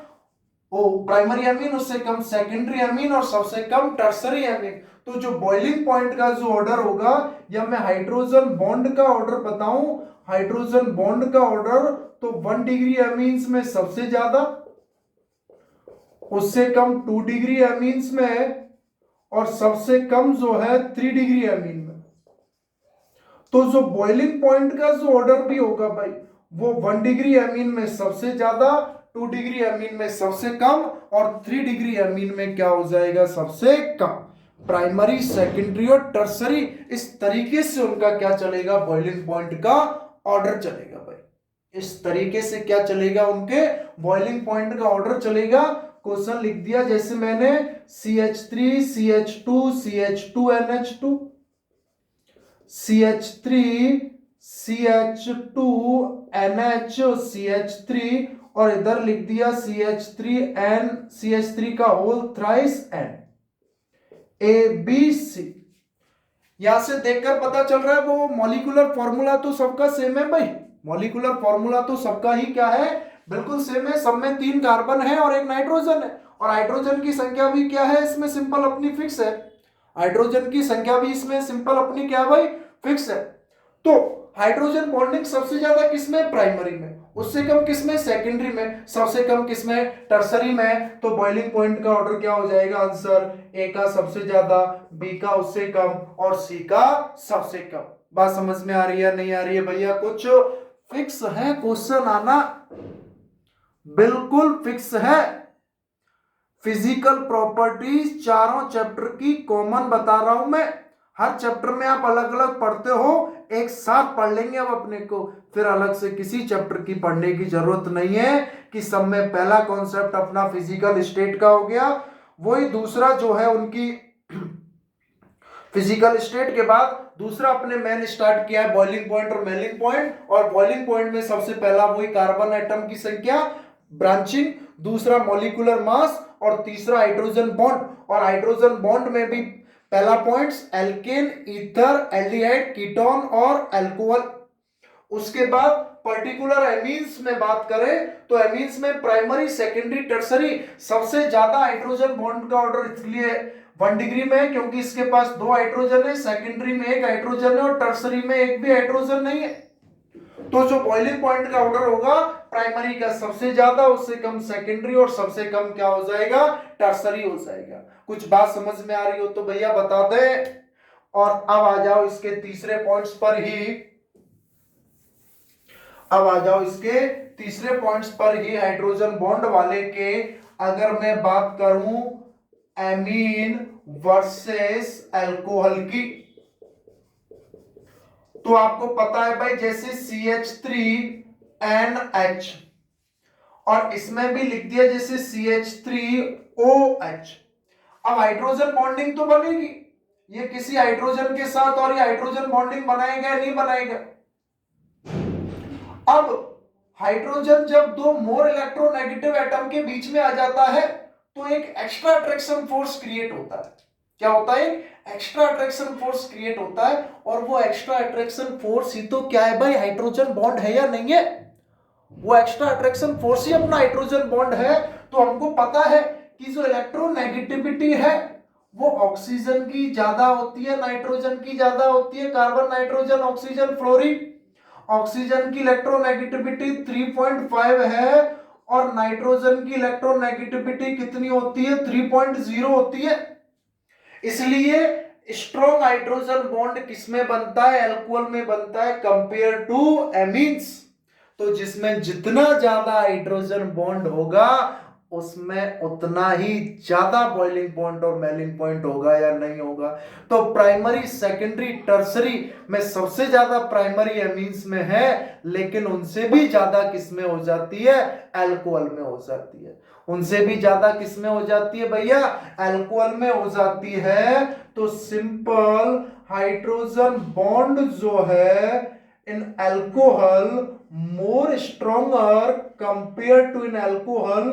A: प्राइमरी एमीन, उससे कम सेकेंडरी एमीन, और सबसे कम टर्सरी एमीन। तो जो बॉइलिंग पॉइंट का जो ऑर्डर होगा, या मैं हाइड्रोजन बॉन्ड का ऑर्डर बताऊं, हाइड्रोजन बॉन्ड का ऑर्डर, तो 1 डिग्री एमीन्स में सबसे ज्यादा, उससे कम 2 डिग्री एमीन्स में, और सबसे कम जो है 3 डिग्री एमीन में। तो जो बॉइलिंग पॉइंट का जो ऑर्डर भी होगा भाई, वो 1 डिग्री एमीन में सबसे ज्यादा, 2 डिग्री एमीन में सबसे कम, और 3 डिग्री एमीन में क्या हो जाएगा? सबसे कम। प्राइमरी, सेकेंडरी और टर्सरी, इस तरीके से उनका क्या चलेगा? बॉइलिंग पॉइंट का ऑर्डर चलेगा भाई। इस तरीके से क्या चलेगा? उनके बॉइलिंग पॉइंट का ऑर्डर चलेगा। क्वेश्चन लिख दिया जैसे मैंने, CH3 CH2 CH2NH2, CH3 CH2 NH CH3, और इधर लिख दिया CH3N CH3 का होल थ्राइस N, ABC। यहां से देखकर पता चल रहा है वो मॉलिक्यूलर फॉर्मूला तो सबका सेम है भाई। मॉलिक्यूलर फॉर्मूला तो सबका ही क्या है? बिल्कुल सेम है। सब में 3 कार्बन है और 1 नाइट्रोजन है, और हाइड्रोजन की संख्या भी क्या है इसमें? सिंपल अपनी फिक्स है। हाइड्रोजन की संख्या भी इसमें सिंपल अपनी क्या भाई? फिक्स है। तो हाइड्रोजन बॉन्डिंग सबसे ज्यादा किसमें? प्राइमरी में। उससे कम किसमें? सेकेंडरी में। सबसे कम किसमें? टर्सरी में। तो बॉइलिंग पॉइंट का ऑर्डर क्या हो जाएगा? आंसर ए का सबसे ज्यादा, बी का उससे कम, और सी का सबसे कम। बात समझ में आ रही है नहीं आ रही है भैया? कुछ फिक्स है क्वेश्चन आना, बिल्कुल फिक्स है। फिजिकल प्रॉपर्टीज चारों चैप्टर की कॉमन बता रहा हूं मैं। हर चैप्टर में आप अलग अलग पढ़ते हो, एक साथ पढ़ लेंगे अब अपने को, फिर अलग से किसी चैप्टर की पढ़ने की जरूरत नहीं है। कि सब में पहला कॉन्सेप्ट अपना फिजिकल स्टेट का हो गया, वही दूसरा जो है उनकी फिजिकल स्टेट के बाद दूसरा अपने मैंने स्टार्ट किया है बॉइलिंग पॉइंट और मेल्टिंग पॉइंट। और बॉइलिंग पॉइंट में सबसे पहला वही कार्बन एटम की संख्या, ब्रांचिंग, दूसरा मॉलिक्यूलर मास, और तीसरा हाइड्रोजन बॉन्ड। और हाइड्रोजन बॉन्ड में भी पहला points alkane, ether, aldehyde, ketone और अल्कोहल। उसके बाद पर्टिकुलर एमीन्स में बात करें तो एमीन्स में प्राइमरी, सेकेंडरी, टर्सरी, सबसे ज्यादा हाइड्रोजन बॉन्ड का ऑर्डर इसलिए 1 डिग्री में है क्योंकि इसके पास 2 हाइड्रोजन है, सेकेंडरी में 1 हाइड्रोजन है, और टर्सरी में 1 भी हाइड्रोजन नहीं है। तो जो बॉइलिंग पॉइंट का ऑर्डर होगा, प्राइमरी का सबसे ज्यादा, उससे कम सेकेंडरी, और सबसे कम क्या हो जाएगा? टर्सरी हो जाएगा। कुछ बात समझ में आ रही हो तो भैया बता दे। और अब आ जाओ इसके तीसरे पॉइंट्स पर ही, अब आ जाओ इसके तीसरे पॉइंट्स पर ही, हाइड्रोजन बॉन्ड वाले के। अगर मैं बात करूं एमीन वर्सेस अल्कोहल की, तो आपको पता है भाई, जैसे CH3NH, और इसमें भी लिख दिया जैसे CH3OH। अब हाइड्रोजन बॉन्डिंग तो बनेगी, ये किसी हाइड्रोजन के साथ, और ये हाइड्रोजन बॉन्डिंग बनाएगा नहीं बनाएगा? अब हाइड्रोजन जब 2 मोर इलेक्ट्रोनेगेटिव एटम के बीच में आ जाता है तो एक एक्स्ट्रा अट्रैक्शन फोर्स क्रिएट होता है। क्या होता है? एक्स्ट्रा अट्रैक्शन फोर्स क्रिएट होता है, और वो एक्स्ट्रा अट्रैक्शन फोर्स ही तो क्या है भाई? हाइड्रोजन बॉन्ड है या नहीं है? वो एक्स्ट्रा अट्रैक्शन फोर्स ही अपना हाइड्रोजन बॉन्ड है। तो हमको पता है कि जो इलेक्ट्रोनेगेटिविटी है वो ऑक्सीजन की ज्यादा होती है, नाइट्रोजन की ज्यादा होती है, carbon nitrogen oxygen fluorine. Oxygen की इलेक्ट्रोनेगेटिविटी 3.5 है और नाइट्रोजन की इलेक्ट्रोनेगेटिविटी कितनी होती है? 3.0 होती है। इसलिए स्ट्रॉन्ग हाइड्रोजन बॉन्ड किसमें बनता है? अल्कोहल में बनता है कंपेयर टू एमीन्स। तो जिसमें जितना ज्यादा हाइड्रोजन बॉन्ड होगा उसमें उतना ही ज्यादा बॉइलिंग पॉइंट और मेल्टिंग पॉइंट होगा या नहीं होगा। तो प्राइमरी, सेकेंडरी, टर्सरी में सबसे ज्यादा प्राइमरी एमीन्स में है, लेकिन उनसे भी ज्यादा किसमें हो जाती है? अल्कोहल में हो जाती है। उनसे भी ज्यादा किसमें हो जाती है भैया? अल्कोहल में हो जाती है। तो सिंपल हाइड्रोजन बॉन्ड जो है इन alcohol more stronger compared to in alcohol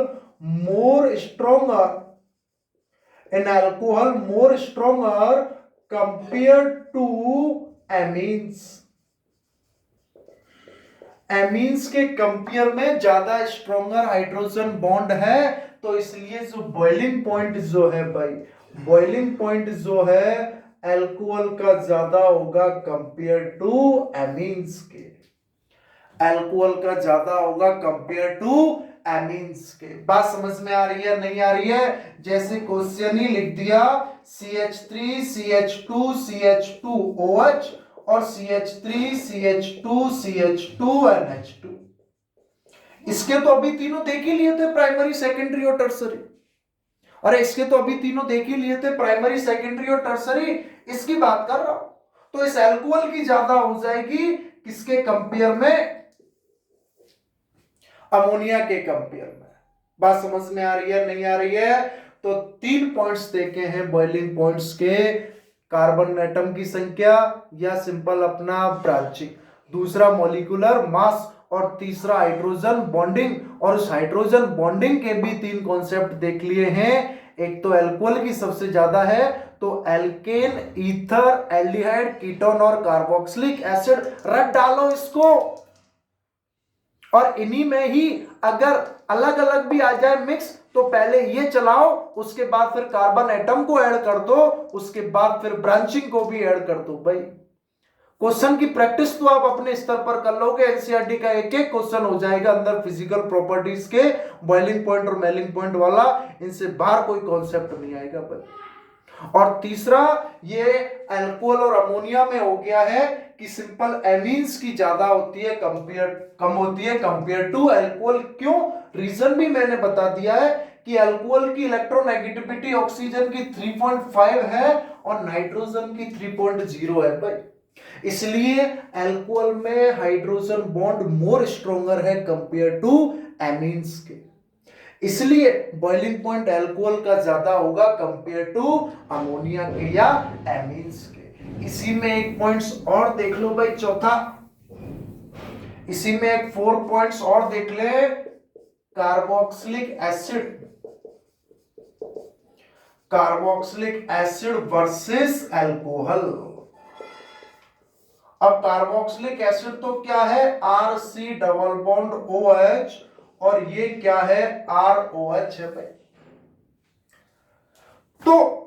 A: more stronger in alcohol more stronger compared to amines। Amines के कंपेयर में ज्यादा स्ट्रॉन्गर हाइड्रोजन बॉन्ड है। तो इसलिए जो बॉइलिंग पॉइंट जो है भाई, बॉइलिंग पॉइंट जो है अल्कोहल का ज्यादा होगा कंपेयर टू एमीन्स के। अल्कोहल का ज्यादा होगा कंपेयर टू एमीन्स के। बात समझ में आ रही है नहीं आ रही है? जैसे क्वेश्चन ही लिख दिया CH3 CH2 CH2OH और CH3 CH2 CH2 NH2। इसके तो अभी तीनों देख ही लिए थे, प्राइमरी, सेकेंडरी और टर्सरी। अरे इसके तो अभी तीनों देख ही लिए थे, प्राइमरी, सेकेंडरी और टर्सरी। इसकी बात कर रहा हूं। तो इस अल्कोहल की ज्यादा हो जाएगी किसके कंपेयर में? अमोनिया के कंपेयर में। बात समझ में आ रही है नहीं आ रही है? तो 3 पॉइंट्स देखे हैं बॉइलिंग पॉइंट्स के, कार्बन एटम की संख्या या सिंपल अपना ब्रांचिंग, दूसरा मॉलिक्यूलर मास और तीसरा हाइड्रोजन बॉन्डिंग। और उस हाइड्रोजन बॉन्डिंग के भी 3 कॉन्सेप्ट देख लिए हैं। एक तो अल्कोहल की सबसे ज्यादा है, तो एल्केन, ईथर, एल्डिहाइड, कीटोन और कार्बोक्सिलिक एसिड। रख डालो इसको। और इन्हीं में ही अगर अलग अलग भी आ जाए मिक्स, तो पहले ये चलाओ, उसके बाद फिर कार्बन एटम को ऐड कर दो, उसके बाद फिर ब्रांचिंग को भी ऐड कर दो। भाई क्वेश्चन की प्रैक्टिस तो आप अपने स्तर पर कर लोगे। एनसीईआरटी का एक एक क्वेश्चन हो जाएगा अंदर फिजिकल प्रॉपर्टीज के, बॉइलिंग पॉइंट और मेल्टिंग पॉइंट वाला। इनसे बाहर कोई कॉन्सेप्ट नहीं आएगा भाई। और तीसरा, ये अल्कोहल और अमोनिया में हो गया है कि सिंपल एमीन्स की ज्यादा होती है कंपेयर, कम होती है कंपेयर टू अल्कोहल। क्यों? रीजन भी मैंने बता दिया है कि अल्कोहल की इलेक्ट्रोनेगेटिविटी ऑक्सीजन की 3.5 है और नाइट्रोजन की 3.0 है भाई। इसलिए अल्कोहल में हाइड्रोजन बॉन्ड मोर स्ट्रॉन्गर है कंपेयर टू एमीन्स के। इसलिए बॉइलिंग पॉइंट अल्कोहल का ज्यादा होगा कंपेयर टू अमोनिया के या एमीन्स के। इसी में एक पॉइंट्स और देख लो भाई, चौथा। इसी में एक 4 पॉइंट्स और देख ले। Carboxylic acid, carboxylic acid versus alcohol. अब कार्बोक्सिलिक एसिड तो क्या है? RC डबल बॉन्ड OH, और ये क्या है? ROH है भाई। तो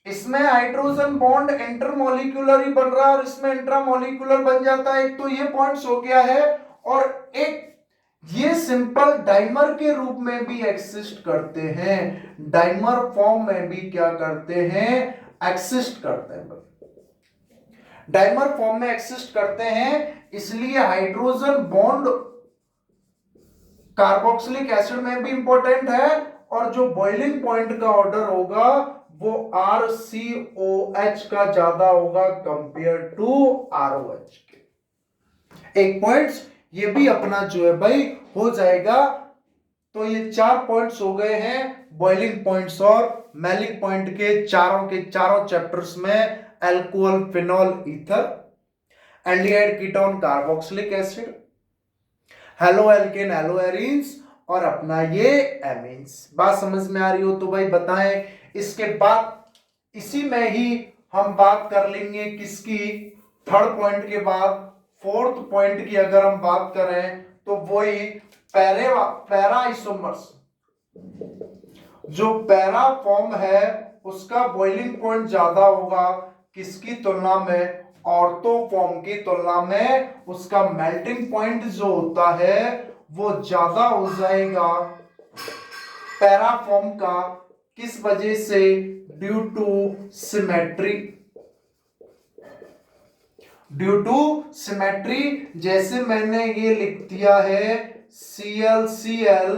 A: इसमें हाइड्रोजन बॉन्ड इंटरमोलिक्यूलर ही बन रहा है और इसमें इंट्रामोलिक्यूलर बन जाता है। एक तो ये पॉइंट्स हो गया है, और एक ये सिंपल डाइमर के रूप में भी एक्सिस्ट करते हैं। डाइमर फॉर्म में भी क्या करते हैं? एक्सिस्ट करते हैं। डाइमर फॉर्म में एक्सिस्ट करते हैं, इसलिए हाइड्रोजन बॉन्ड कार्बोक्सिलिक एसिड में भी इंपॉर्टेंट है। और जो बॉइलिंग पॉइंट का ऑर्डर होगा वो RCOH का ज्यादा होगा कंपेयर टू ROH के। एक पॉइंट्स ये भी अपना जो है भाई हो जाएगा। तो ये 4 पॉइंट्स हो गए हैं बॉइलिंग पॉइंट्स और मेल्टिंग पॉइंट के चारों चैप्टर्स में। Alcohol, phenol, ether, aldehyde, ketone, carboxylic acid, halo alkane, hello arenes, और अपना ये एमीन्स। बात समझ में आ रही हो तो भाई बताएं। इसके बाद इसी में ही हम बात कर लेंगे किसकी? थर्ड पॉइंट के बाद फोर्थ पॉइंट की अगर हम बात करें तो वही पैरा आइसोमर्स, जो पैरा फॉर्म है उसका बॉइलिंग पॉइंट ज्यादा होगा किसकी तुलना में, ऑर्थो फॉर्म की तुलना में उसका मेल्टिंग पॉइंट जो होता है वो ज्यादा हो जाएगा पैरा फॉर्म का। किस वजह से? Due to symmetry. Due to symmetry, जैसे मैंने ये लिख दिया है ClCl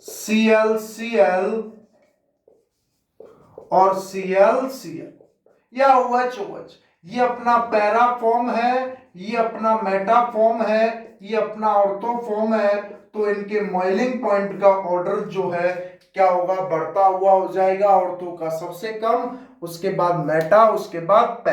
A: ClCl और ClCl या OH, ये अपना पैरा फॉर्म है, ये अपना मेटा फॉर्म है, ये अपना ऑर्थो फॉर्म है, तो इनके बॉइलिंग पॉइंट का ऑर्डर जो है क्या होगा, बढ़ता हुआ हो जाएगा। ऑर्थो का सबसे कम, उसके बाद मेटा, उसके बाद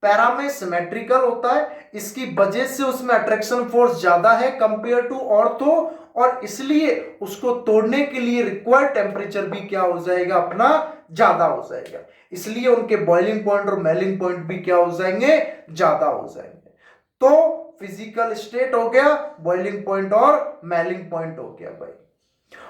A: पैरा में सिमेट्रिकल होता है, इसकी वजह से उसमें अट्रैक्शन फोर्स ज्यादा है कंपेयर टू ऑर्थो, और इसलिए उसको तोड़ने के लिए रिक्वायर्ड टेम्परेचर भी क्या हो जाएगा, अपना ज्यादा हो जाएगा, इसलिए उनके बॉइलिंग पॉइंट और मेल्टिंग पॉइंट भी क्या हो जाएंगे, ज्यादा हो जाएंगे। तो फिजिकल स्टेट हो गया, बॉइलिंग पॉइंट और मेल्टिंग पॉइंट हो गया भाई।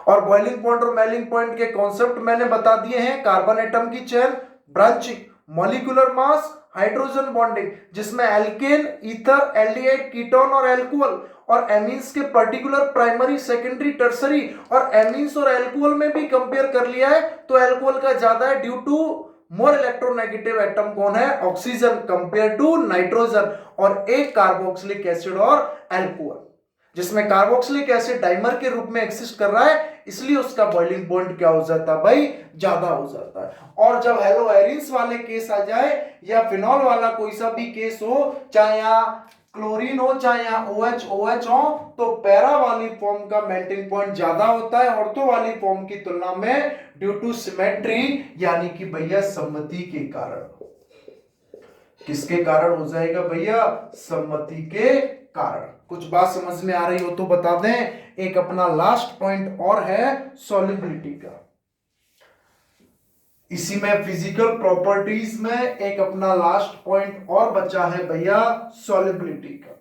A: और बॉइलिंग पॉइंट और मेल्टिंग पॉइंट के कॉन्सेप्ट मैंने बता दिए हैं, कार्बन एटम की chain, branching, molecular mass, hydrogen bonding, जिसमें एल्केन, ईथर, एल्डिहाइड, कीटोन और एल्कोहल, और एमीन्स के पर्टिकुलर प्राइमरी, सेकेंडरी, टर्सरी, और एमीन्स और एल्कोहल में भी कंपेयर कर लिया है तो एल्कोहल का ज्यादा है due to more electronegative atom कौन है, ऑक्सीजन कंपेयर टू नाइट्रोजन, और एक कार्बोक्सिलिक एसिड और अल्कोहल, जिसमें कार्बोक्सिलिक एसिड डाइमर के रूप में एक्सिस्ट कर रहा है, इसलिए उसका बॉइलिंग पॉइंट क्या हो जाता है भाई, ज्यादा हो जाता है। और जब हेलो एरिन्स वाले केस आ जाए या फिनॉल वाला कोई सा भी केस हो, चाहे यहाँ क्लोरीन हो चाहे यहाँ OH हो, तो पैरा वाली फॉर्म का मेल्टिंग पॉइंट ज्यादा होता है ऑर्थो वाली फॉर्म की तुलना में, ड्यू टू सिमेट्री, यानी कि भैया सम्मति के कारण। किसके कारण हो जाएगा भैया, सम्मति के कारण। कुछ बात समझ में आ रही हो तो बता दें। एक अपना लास्ट पॉइंट और है सॉल्युबिलिटी का, इसी में फिजिकल प्रॉपर्टीज में एक अपना लास्ट पॉइंट और बचा है भैया, सॉल्युबिलिटी का।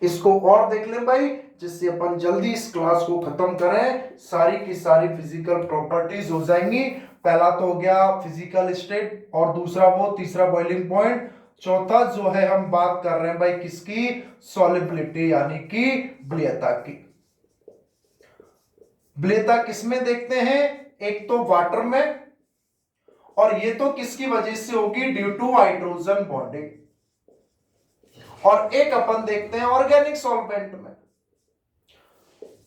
A: इसको और देख लें भाई, जिससे अपन जल्दी इस क्लास को खत्म करें, सारी की सारी फिजिकल प्रॉपर्टीज हो जाएंगी। पहला तो हो गया फिजिकल स्टेट, और दूसरा वो, तीसरा बॉइलिंग पॉइंट, चौथा जो है हम बात कर रहे हैं भाई किसकी, सॉल्युबिलिटी, यानी कि विलेयता की। विलेयता किसमें देखते हैं, एक तो वाटर में, और ये तो किसकी वजह से होगी, ड्यू टू हाइड्रोजन बॉन्डिंग, और एक अपन देखते हैं ऑर्गेनिक सॉल्वेंट में।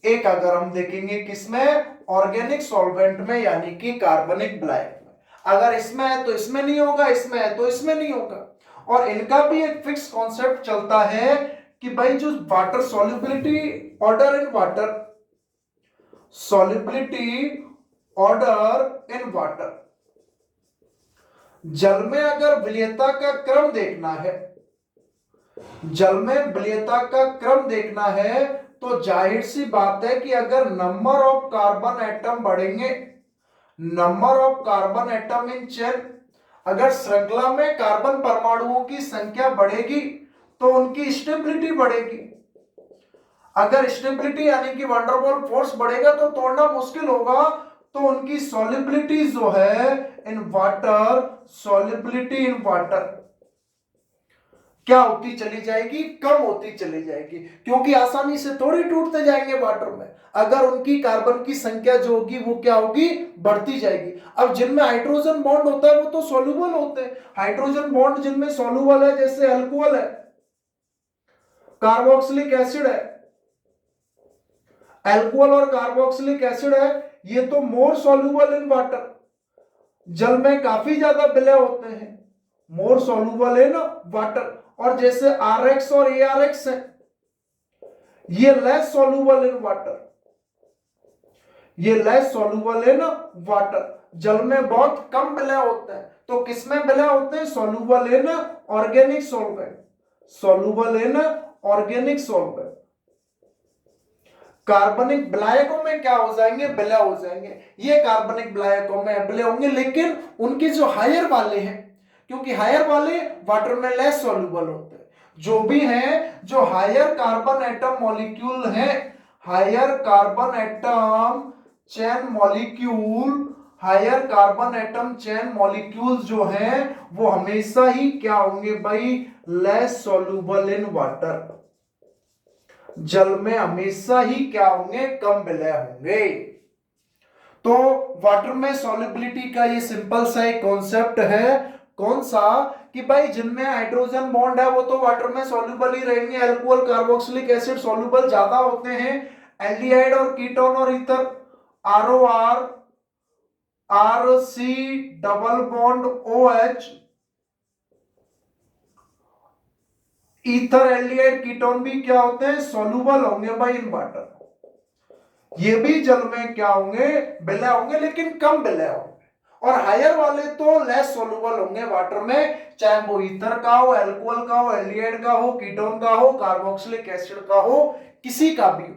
A: एक अगर हम देखेंगे किसमें, ऑर्गेनिक सॉल्वेंट में, यानी कि कार्बनिक ब्लैक में। अगर इसमें है तो इसमें नहीं होगा, इसमें है तो इसमें नहीं होगा। और इनका भी एक फिक्स कॉन्सेप्ट चलता है कि भाई जो water solubility order in water, solubility order in water, जल में अगर विलेयता का क्रम देखना है, जल में विलेयता का क्रम देखना है, तो जाहिर सी बात है कि अगर नंबर ऑफ कार्बन एटम बढ़ेंगे, number of carbon atom in chain, अगर श्रृंखला में कार्बन परमाणुओं की संख्या बढ़ेगी तो उनकी स्टेबिलिटी बढ़ेगी। अगर स्टेबिलिटी यानी कि वंडरवॉल फोर्स बढ़ेगा तो तोड़ना मुश्किल होगा, तो उनकी सॉल्युबिलिटी जो है in water, solubility in water क्या होती चली जाएगी, कम होती चली जाएगी, क्योंकि आसानी से थोड़ी टूटते जाएंगे वाटर में। अगर उनकी कार्बन की संख्या जो होगी वो क्या होगी, बढ़ती जाएगी। अब जिनमें हाइड्रोजन बॉन्ड होता है वो तो सॉल्युबल होते हैं, हाइड्रोजन बॉन्ड जिनमें सॉल्युबल है, जैसे अल्कोहल है, कार्बोक्सिलिक एसिड है, अल्कोहल और कार्बोक्सिलिक एसिड है, ये तो मोर सॉल्युबल इन वाटर, जल में काफी ज्यादा विलय होते हैं, मोर सॉल्युबल इन वाटर। और जैसे RX और ARX है, ये लेस सॉल्युबल इन वाटर, ये लेस सॉल्युबल इन वाटर, जल में बहुत कम विलय होते हैं। तो किसमें विलय होते हैं, soluble in organic solvent, soluble in organic solvent. कार्बनिक विलायकों में क्या हो जाएंगे, विलय हो जाएंगे। ये कार्बनिक विलायकों में विलय होंगे, लेकिन उनके जो हायर वाले हैं, क्योंकि हायर वाले वाटर में लेस सॉल्युबल होते हैं, जो भी हैं, जो हायर कार्बन एटम मॉलिक्यूल हैं, higher carbon atom chain molecule, higher carbon atom chain molecules जो हैं वो हमेशा ही क्या होंगे भाई, लेस सॉल्युबल इन वाटर, जल में हमेशा ही क्या होंगे, कम विलय होंगे। तो वाटर में सॉल्युबिलिटी का ये सिंपल सा एक कॉन्सेप्ट है, कौन सा, कि भाई जिनमें हाइड्रोजन बॉन्ड है वो तो वाटर में सॉल्युबल ही रहेंगे, अल्कोहल कार्बोक्सिलिक एसिड सॉल्युबल ज्यादा होते हैं, एल्डिहाइड और कीटोन और ether, ROR, RC double bond OH, ether aldehyde ketone भी क्या होते हैं, सॉल्युबल होंगे भाई इन वाटर, ये भी जल में क्या होंगे, विलय होंगे, लेकिन कम विलय होंगे। और हायर वाले तो लेस सॉल्युबल होंगे वाटर में, चाहे वो ईथर का हो, अल्कोहल का हो, एल्डिहाइड का हो, कीटोन का हो, कार्बोक्सिलिक एसिड का हो, किसी का भी हो,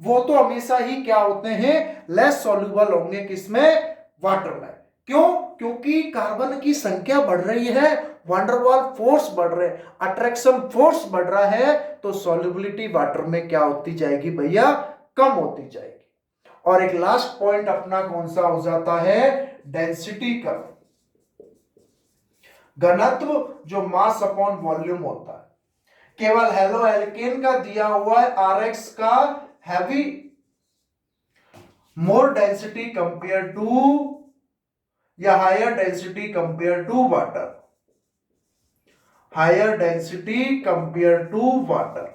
A: वो तो हमेशा ही क्या होते हैं, लेस सॉल्युबल होंगे, किसमें, वाटर में। क्यों? क्योंकि कार्बन की संख्या बढ़ रही है, वंडरवाल फोर्स बढ़ रहे, अट्रैक्शन फोर्स बढ़ रहा है, तो सॉल्युबिलिटी वाटर में क्या होती जाएगी भैया, कम होती जाएगी। और एक लास्ट पॉइंट अपना कौन सा हो जाता है, डेंसिटी का, घनत्व, जो मास अपॉन वॉल्यूम होता है। केवल हेलो एल्केन का दिया हुआ है Rx का heavy more density compare to, या higher density compare to water, higher density compare to water,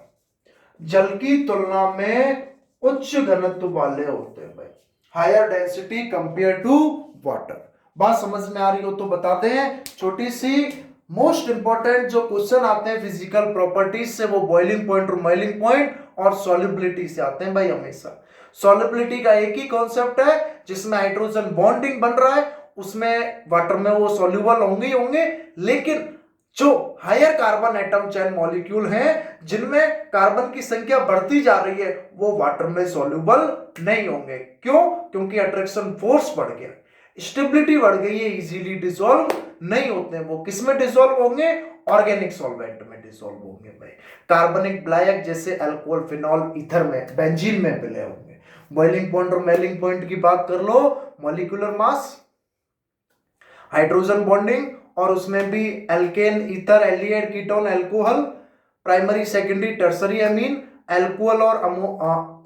A: जल की तुलना में उच्च घनत्व वाले होते हैं भाई, higher density compare to water. बात समझ में आ रही हो तो बताते हैं। छोटी सी मोस्ट इंपॉर्टेंट जो क्वेश्चन आते हैं फिजिकल प्रॉपर्टीज से, वो बॉइलिंग पॉइंट और मेलिंग पॉइंट और सॉल्युबिलिटी से आते हैं भाई हमेशा। सॉल्युबिलिटी का एक ही कॉन्सेप्ट है, जिसमें हाइड्रोजन बॉन्डिंग बन रहा है, उसमें वाटर में वो सॉल्युबल होंगे ही होंगे, लेकिन जो higher carbon atom chain molecule हैं, जिनमें कार्बन की संख्या बढ़ती जा रही है, वो वाटर में सॉल्युबल नहीं होंगे। क्यों? क्योंकि अट्रैक्शन फोर्स बढ़ गया, स्टेबिलिटी बढ़ गई है, इजीली डिसॉल्व नहीं होते हैं। वो किस में डिसॉल्व होंगे? ऑर्गेनिक सॉल्वेंट में डिसॉल्व होंगे भाई, कार्बनिक ब्लाई एक्स जैसे अल्कोहल, फिनॉल, ईथर में, बेंजीन में विलय होंगे। बॉइलिंग पॉइंट और मेलिंग पॉइंट की बात कर लो, मॉलिक्यूलर मास, हाइड्रोजन बॉन्डिंग, और उसमें भी alkane, ether, aldehyde, ketone, alcohol, primary, secondary, tertiary amine, alcohol और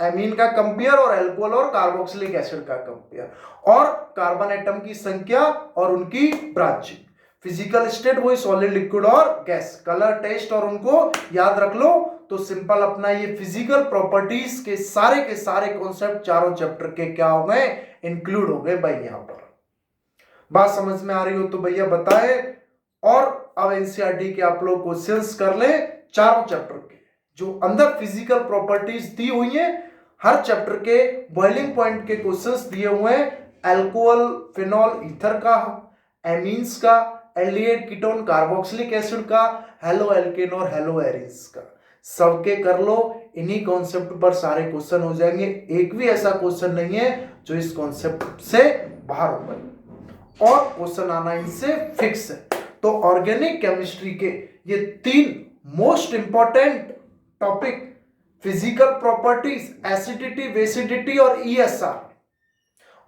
A: अमीन का कंपेयर, और अल्कोहल और कार्बोक्सिलिक एसिड का कंपेयर, और कार्बन एटम की संख्या और उनकी ब्रांचिंग। फिजिकल स्टेट वही सॉलिड, लिक्विड और गैस, कलर, टेस्ट, और उनको याद रख लो। तो सिंपल अपना ये फिजिकल प्रॉपर्टीज के सारे कॉन्सेप्ट चारों चैप्टर के क्या हो गए, इंक्लूड हो गए भाई यहां पर। बात समझ में आ रही हो तो भैया बताए। और अब एनसीईआरटी के आप लोग क्वेश्चंस कर ले चारों चैप्टर के, जो अंदर फिजिकल प्रॉपर्टीज दी हुई हैं, हर चैप्टर के बॉइलिंग पॉइंट के क्वेश्चंस दिए हुए हैं, अल्कोहल, फिनॉल, ईथर का, एमीन्स का, एल्डिहाइड, कीटोन, कार्बोक्सिलिक एसिड का, हेलो एल्केन और हेलो एरिन्स का, सबके कर लो। इन्हीं कॉन्सेप्ट पर सारे क्वेश्चन हो जाएंगे, एक भी ऐसा क्वेश्चन नहीं है जो इस कॉन्सेप्ट से बाहर हो पाए, और क्वेश्चन आना इनसे फिक्स है। तो ऑर्गेनिक केमिस्ट्री के ये 3 most important topic, physical properties, acidity, basicity और ESR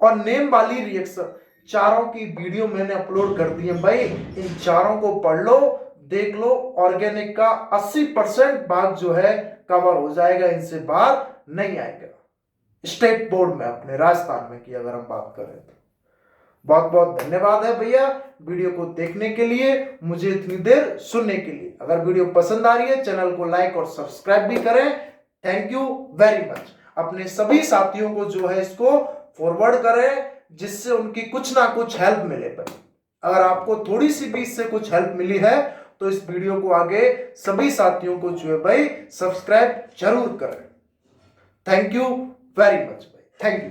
A: और नेम वाली रिएक्शन, चारों की वीडियो मैंने अपलोड कर दी है भाई। इन चारों को पढ़ लो, देख लो, ऑर्गेनिक का 80% भाग जो है कवर हो जाएगा, इनसे बाहर नहीं आएगा। स्टेट बोर्ड में अपने राजस्थान में की अगर हम बात करें तो। बहुत बहुत धन्यवाद है भैया वीडियो को देखने के लिए, मुझे इतनी देर सुनने के लिए। अगर वीडियो पसंद आ रही है, चैनल को लाइक और सब्सक्राइब भी करें। Thank you very much. अपने सभी साथियों को जो है इसको फॉरवर्ड करें, जिससे उनकी कुछ ना कुछ हेल्प मिले भाई। अगर आपको थोड़ी सी भी इससे कुछ हेल्प मिली है, तो इस वीडियो को आगे सभी साथियों को जो है भाई सब्सक्राइब जरूर करें। थैंक यू वेरी मच भाई, थैंक यू।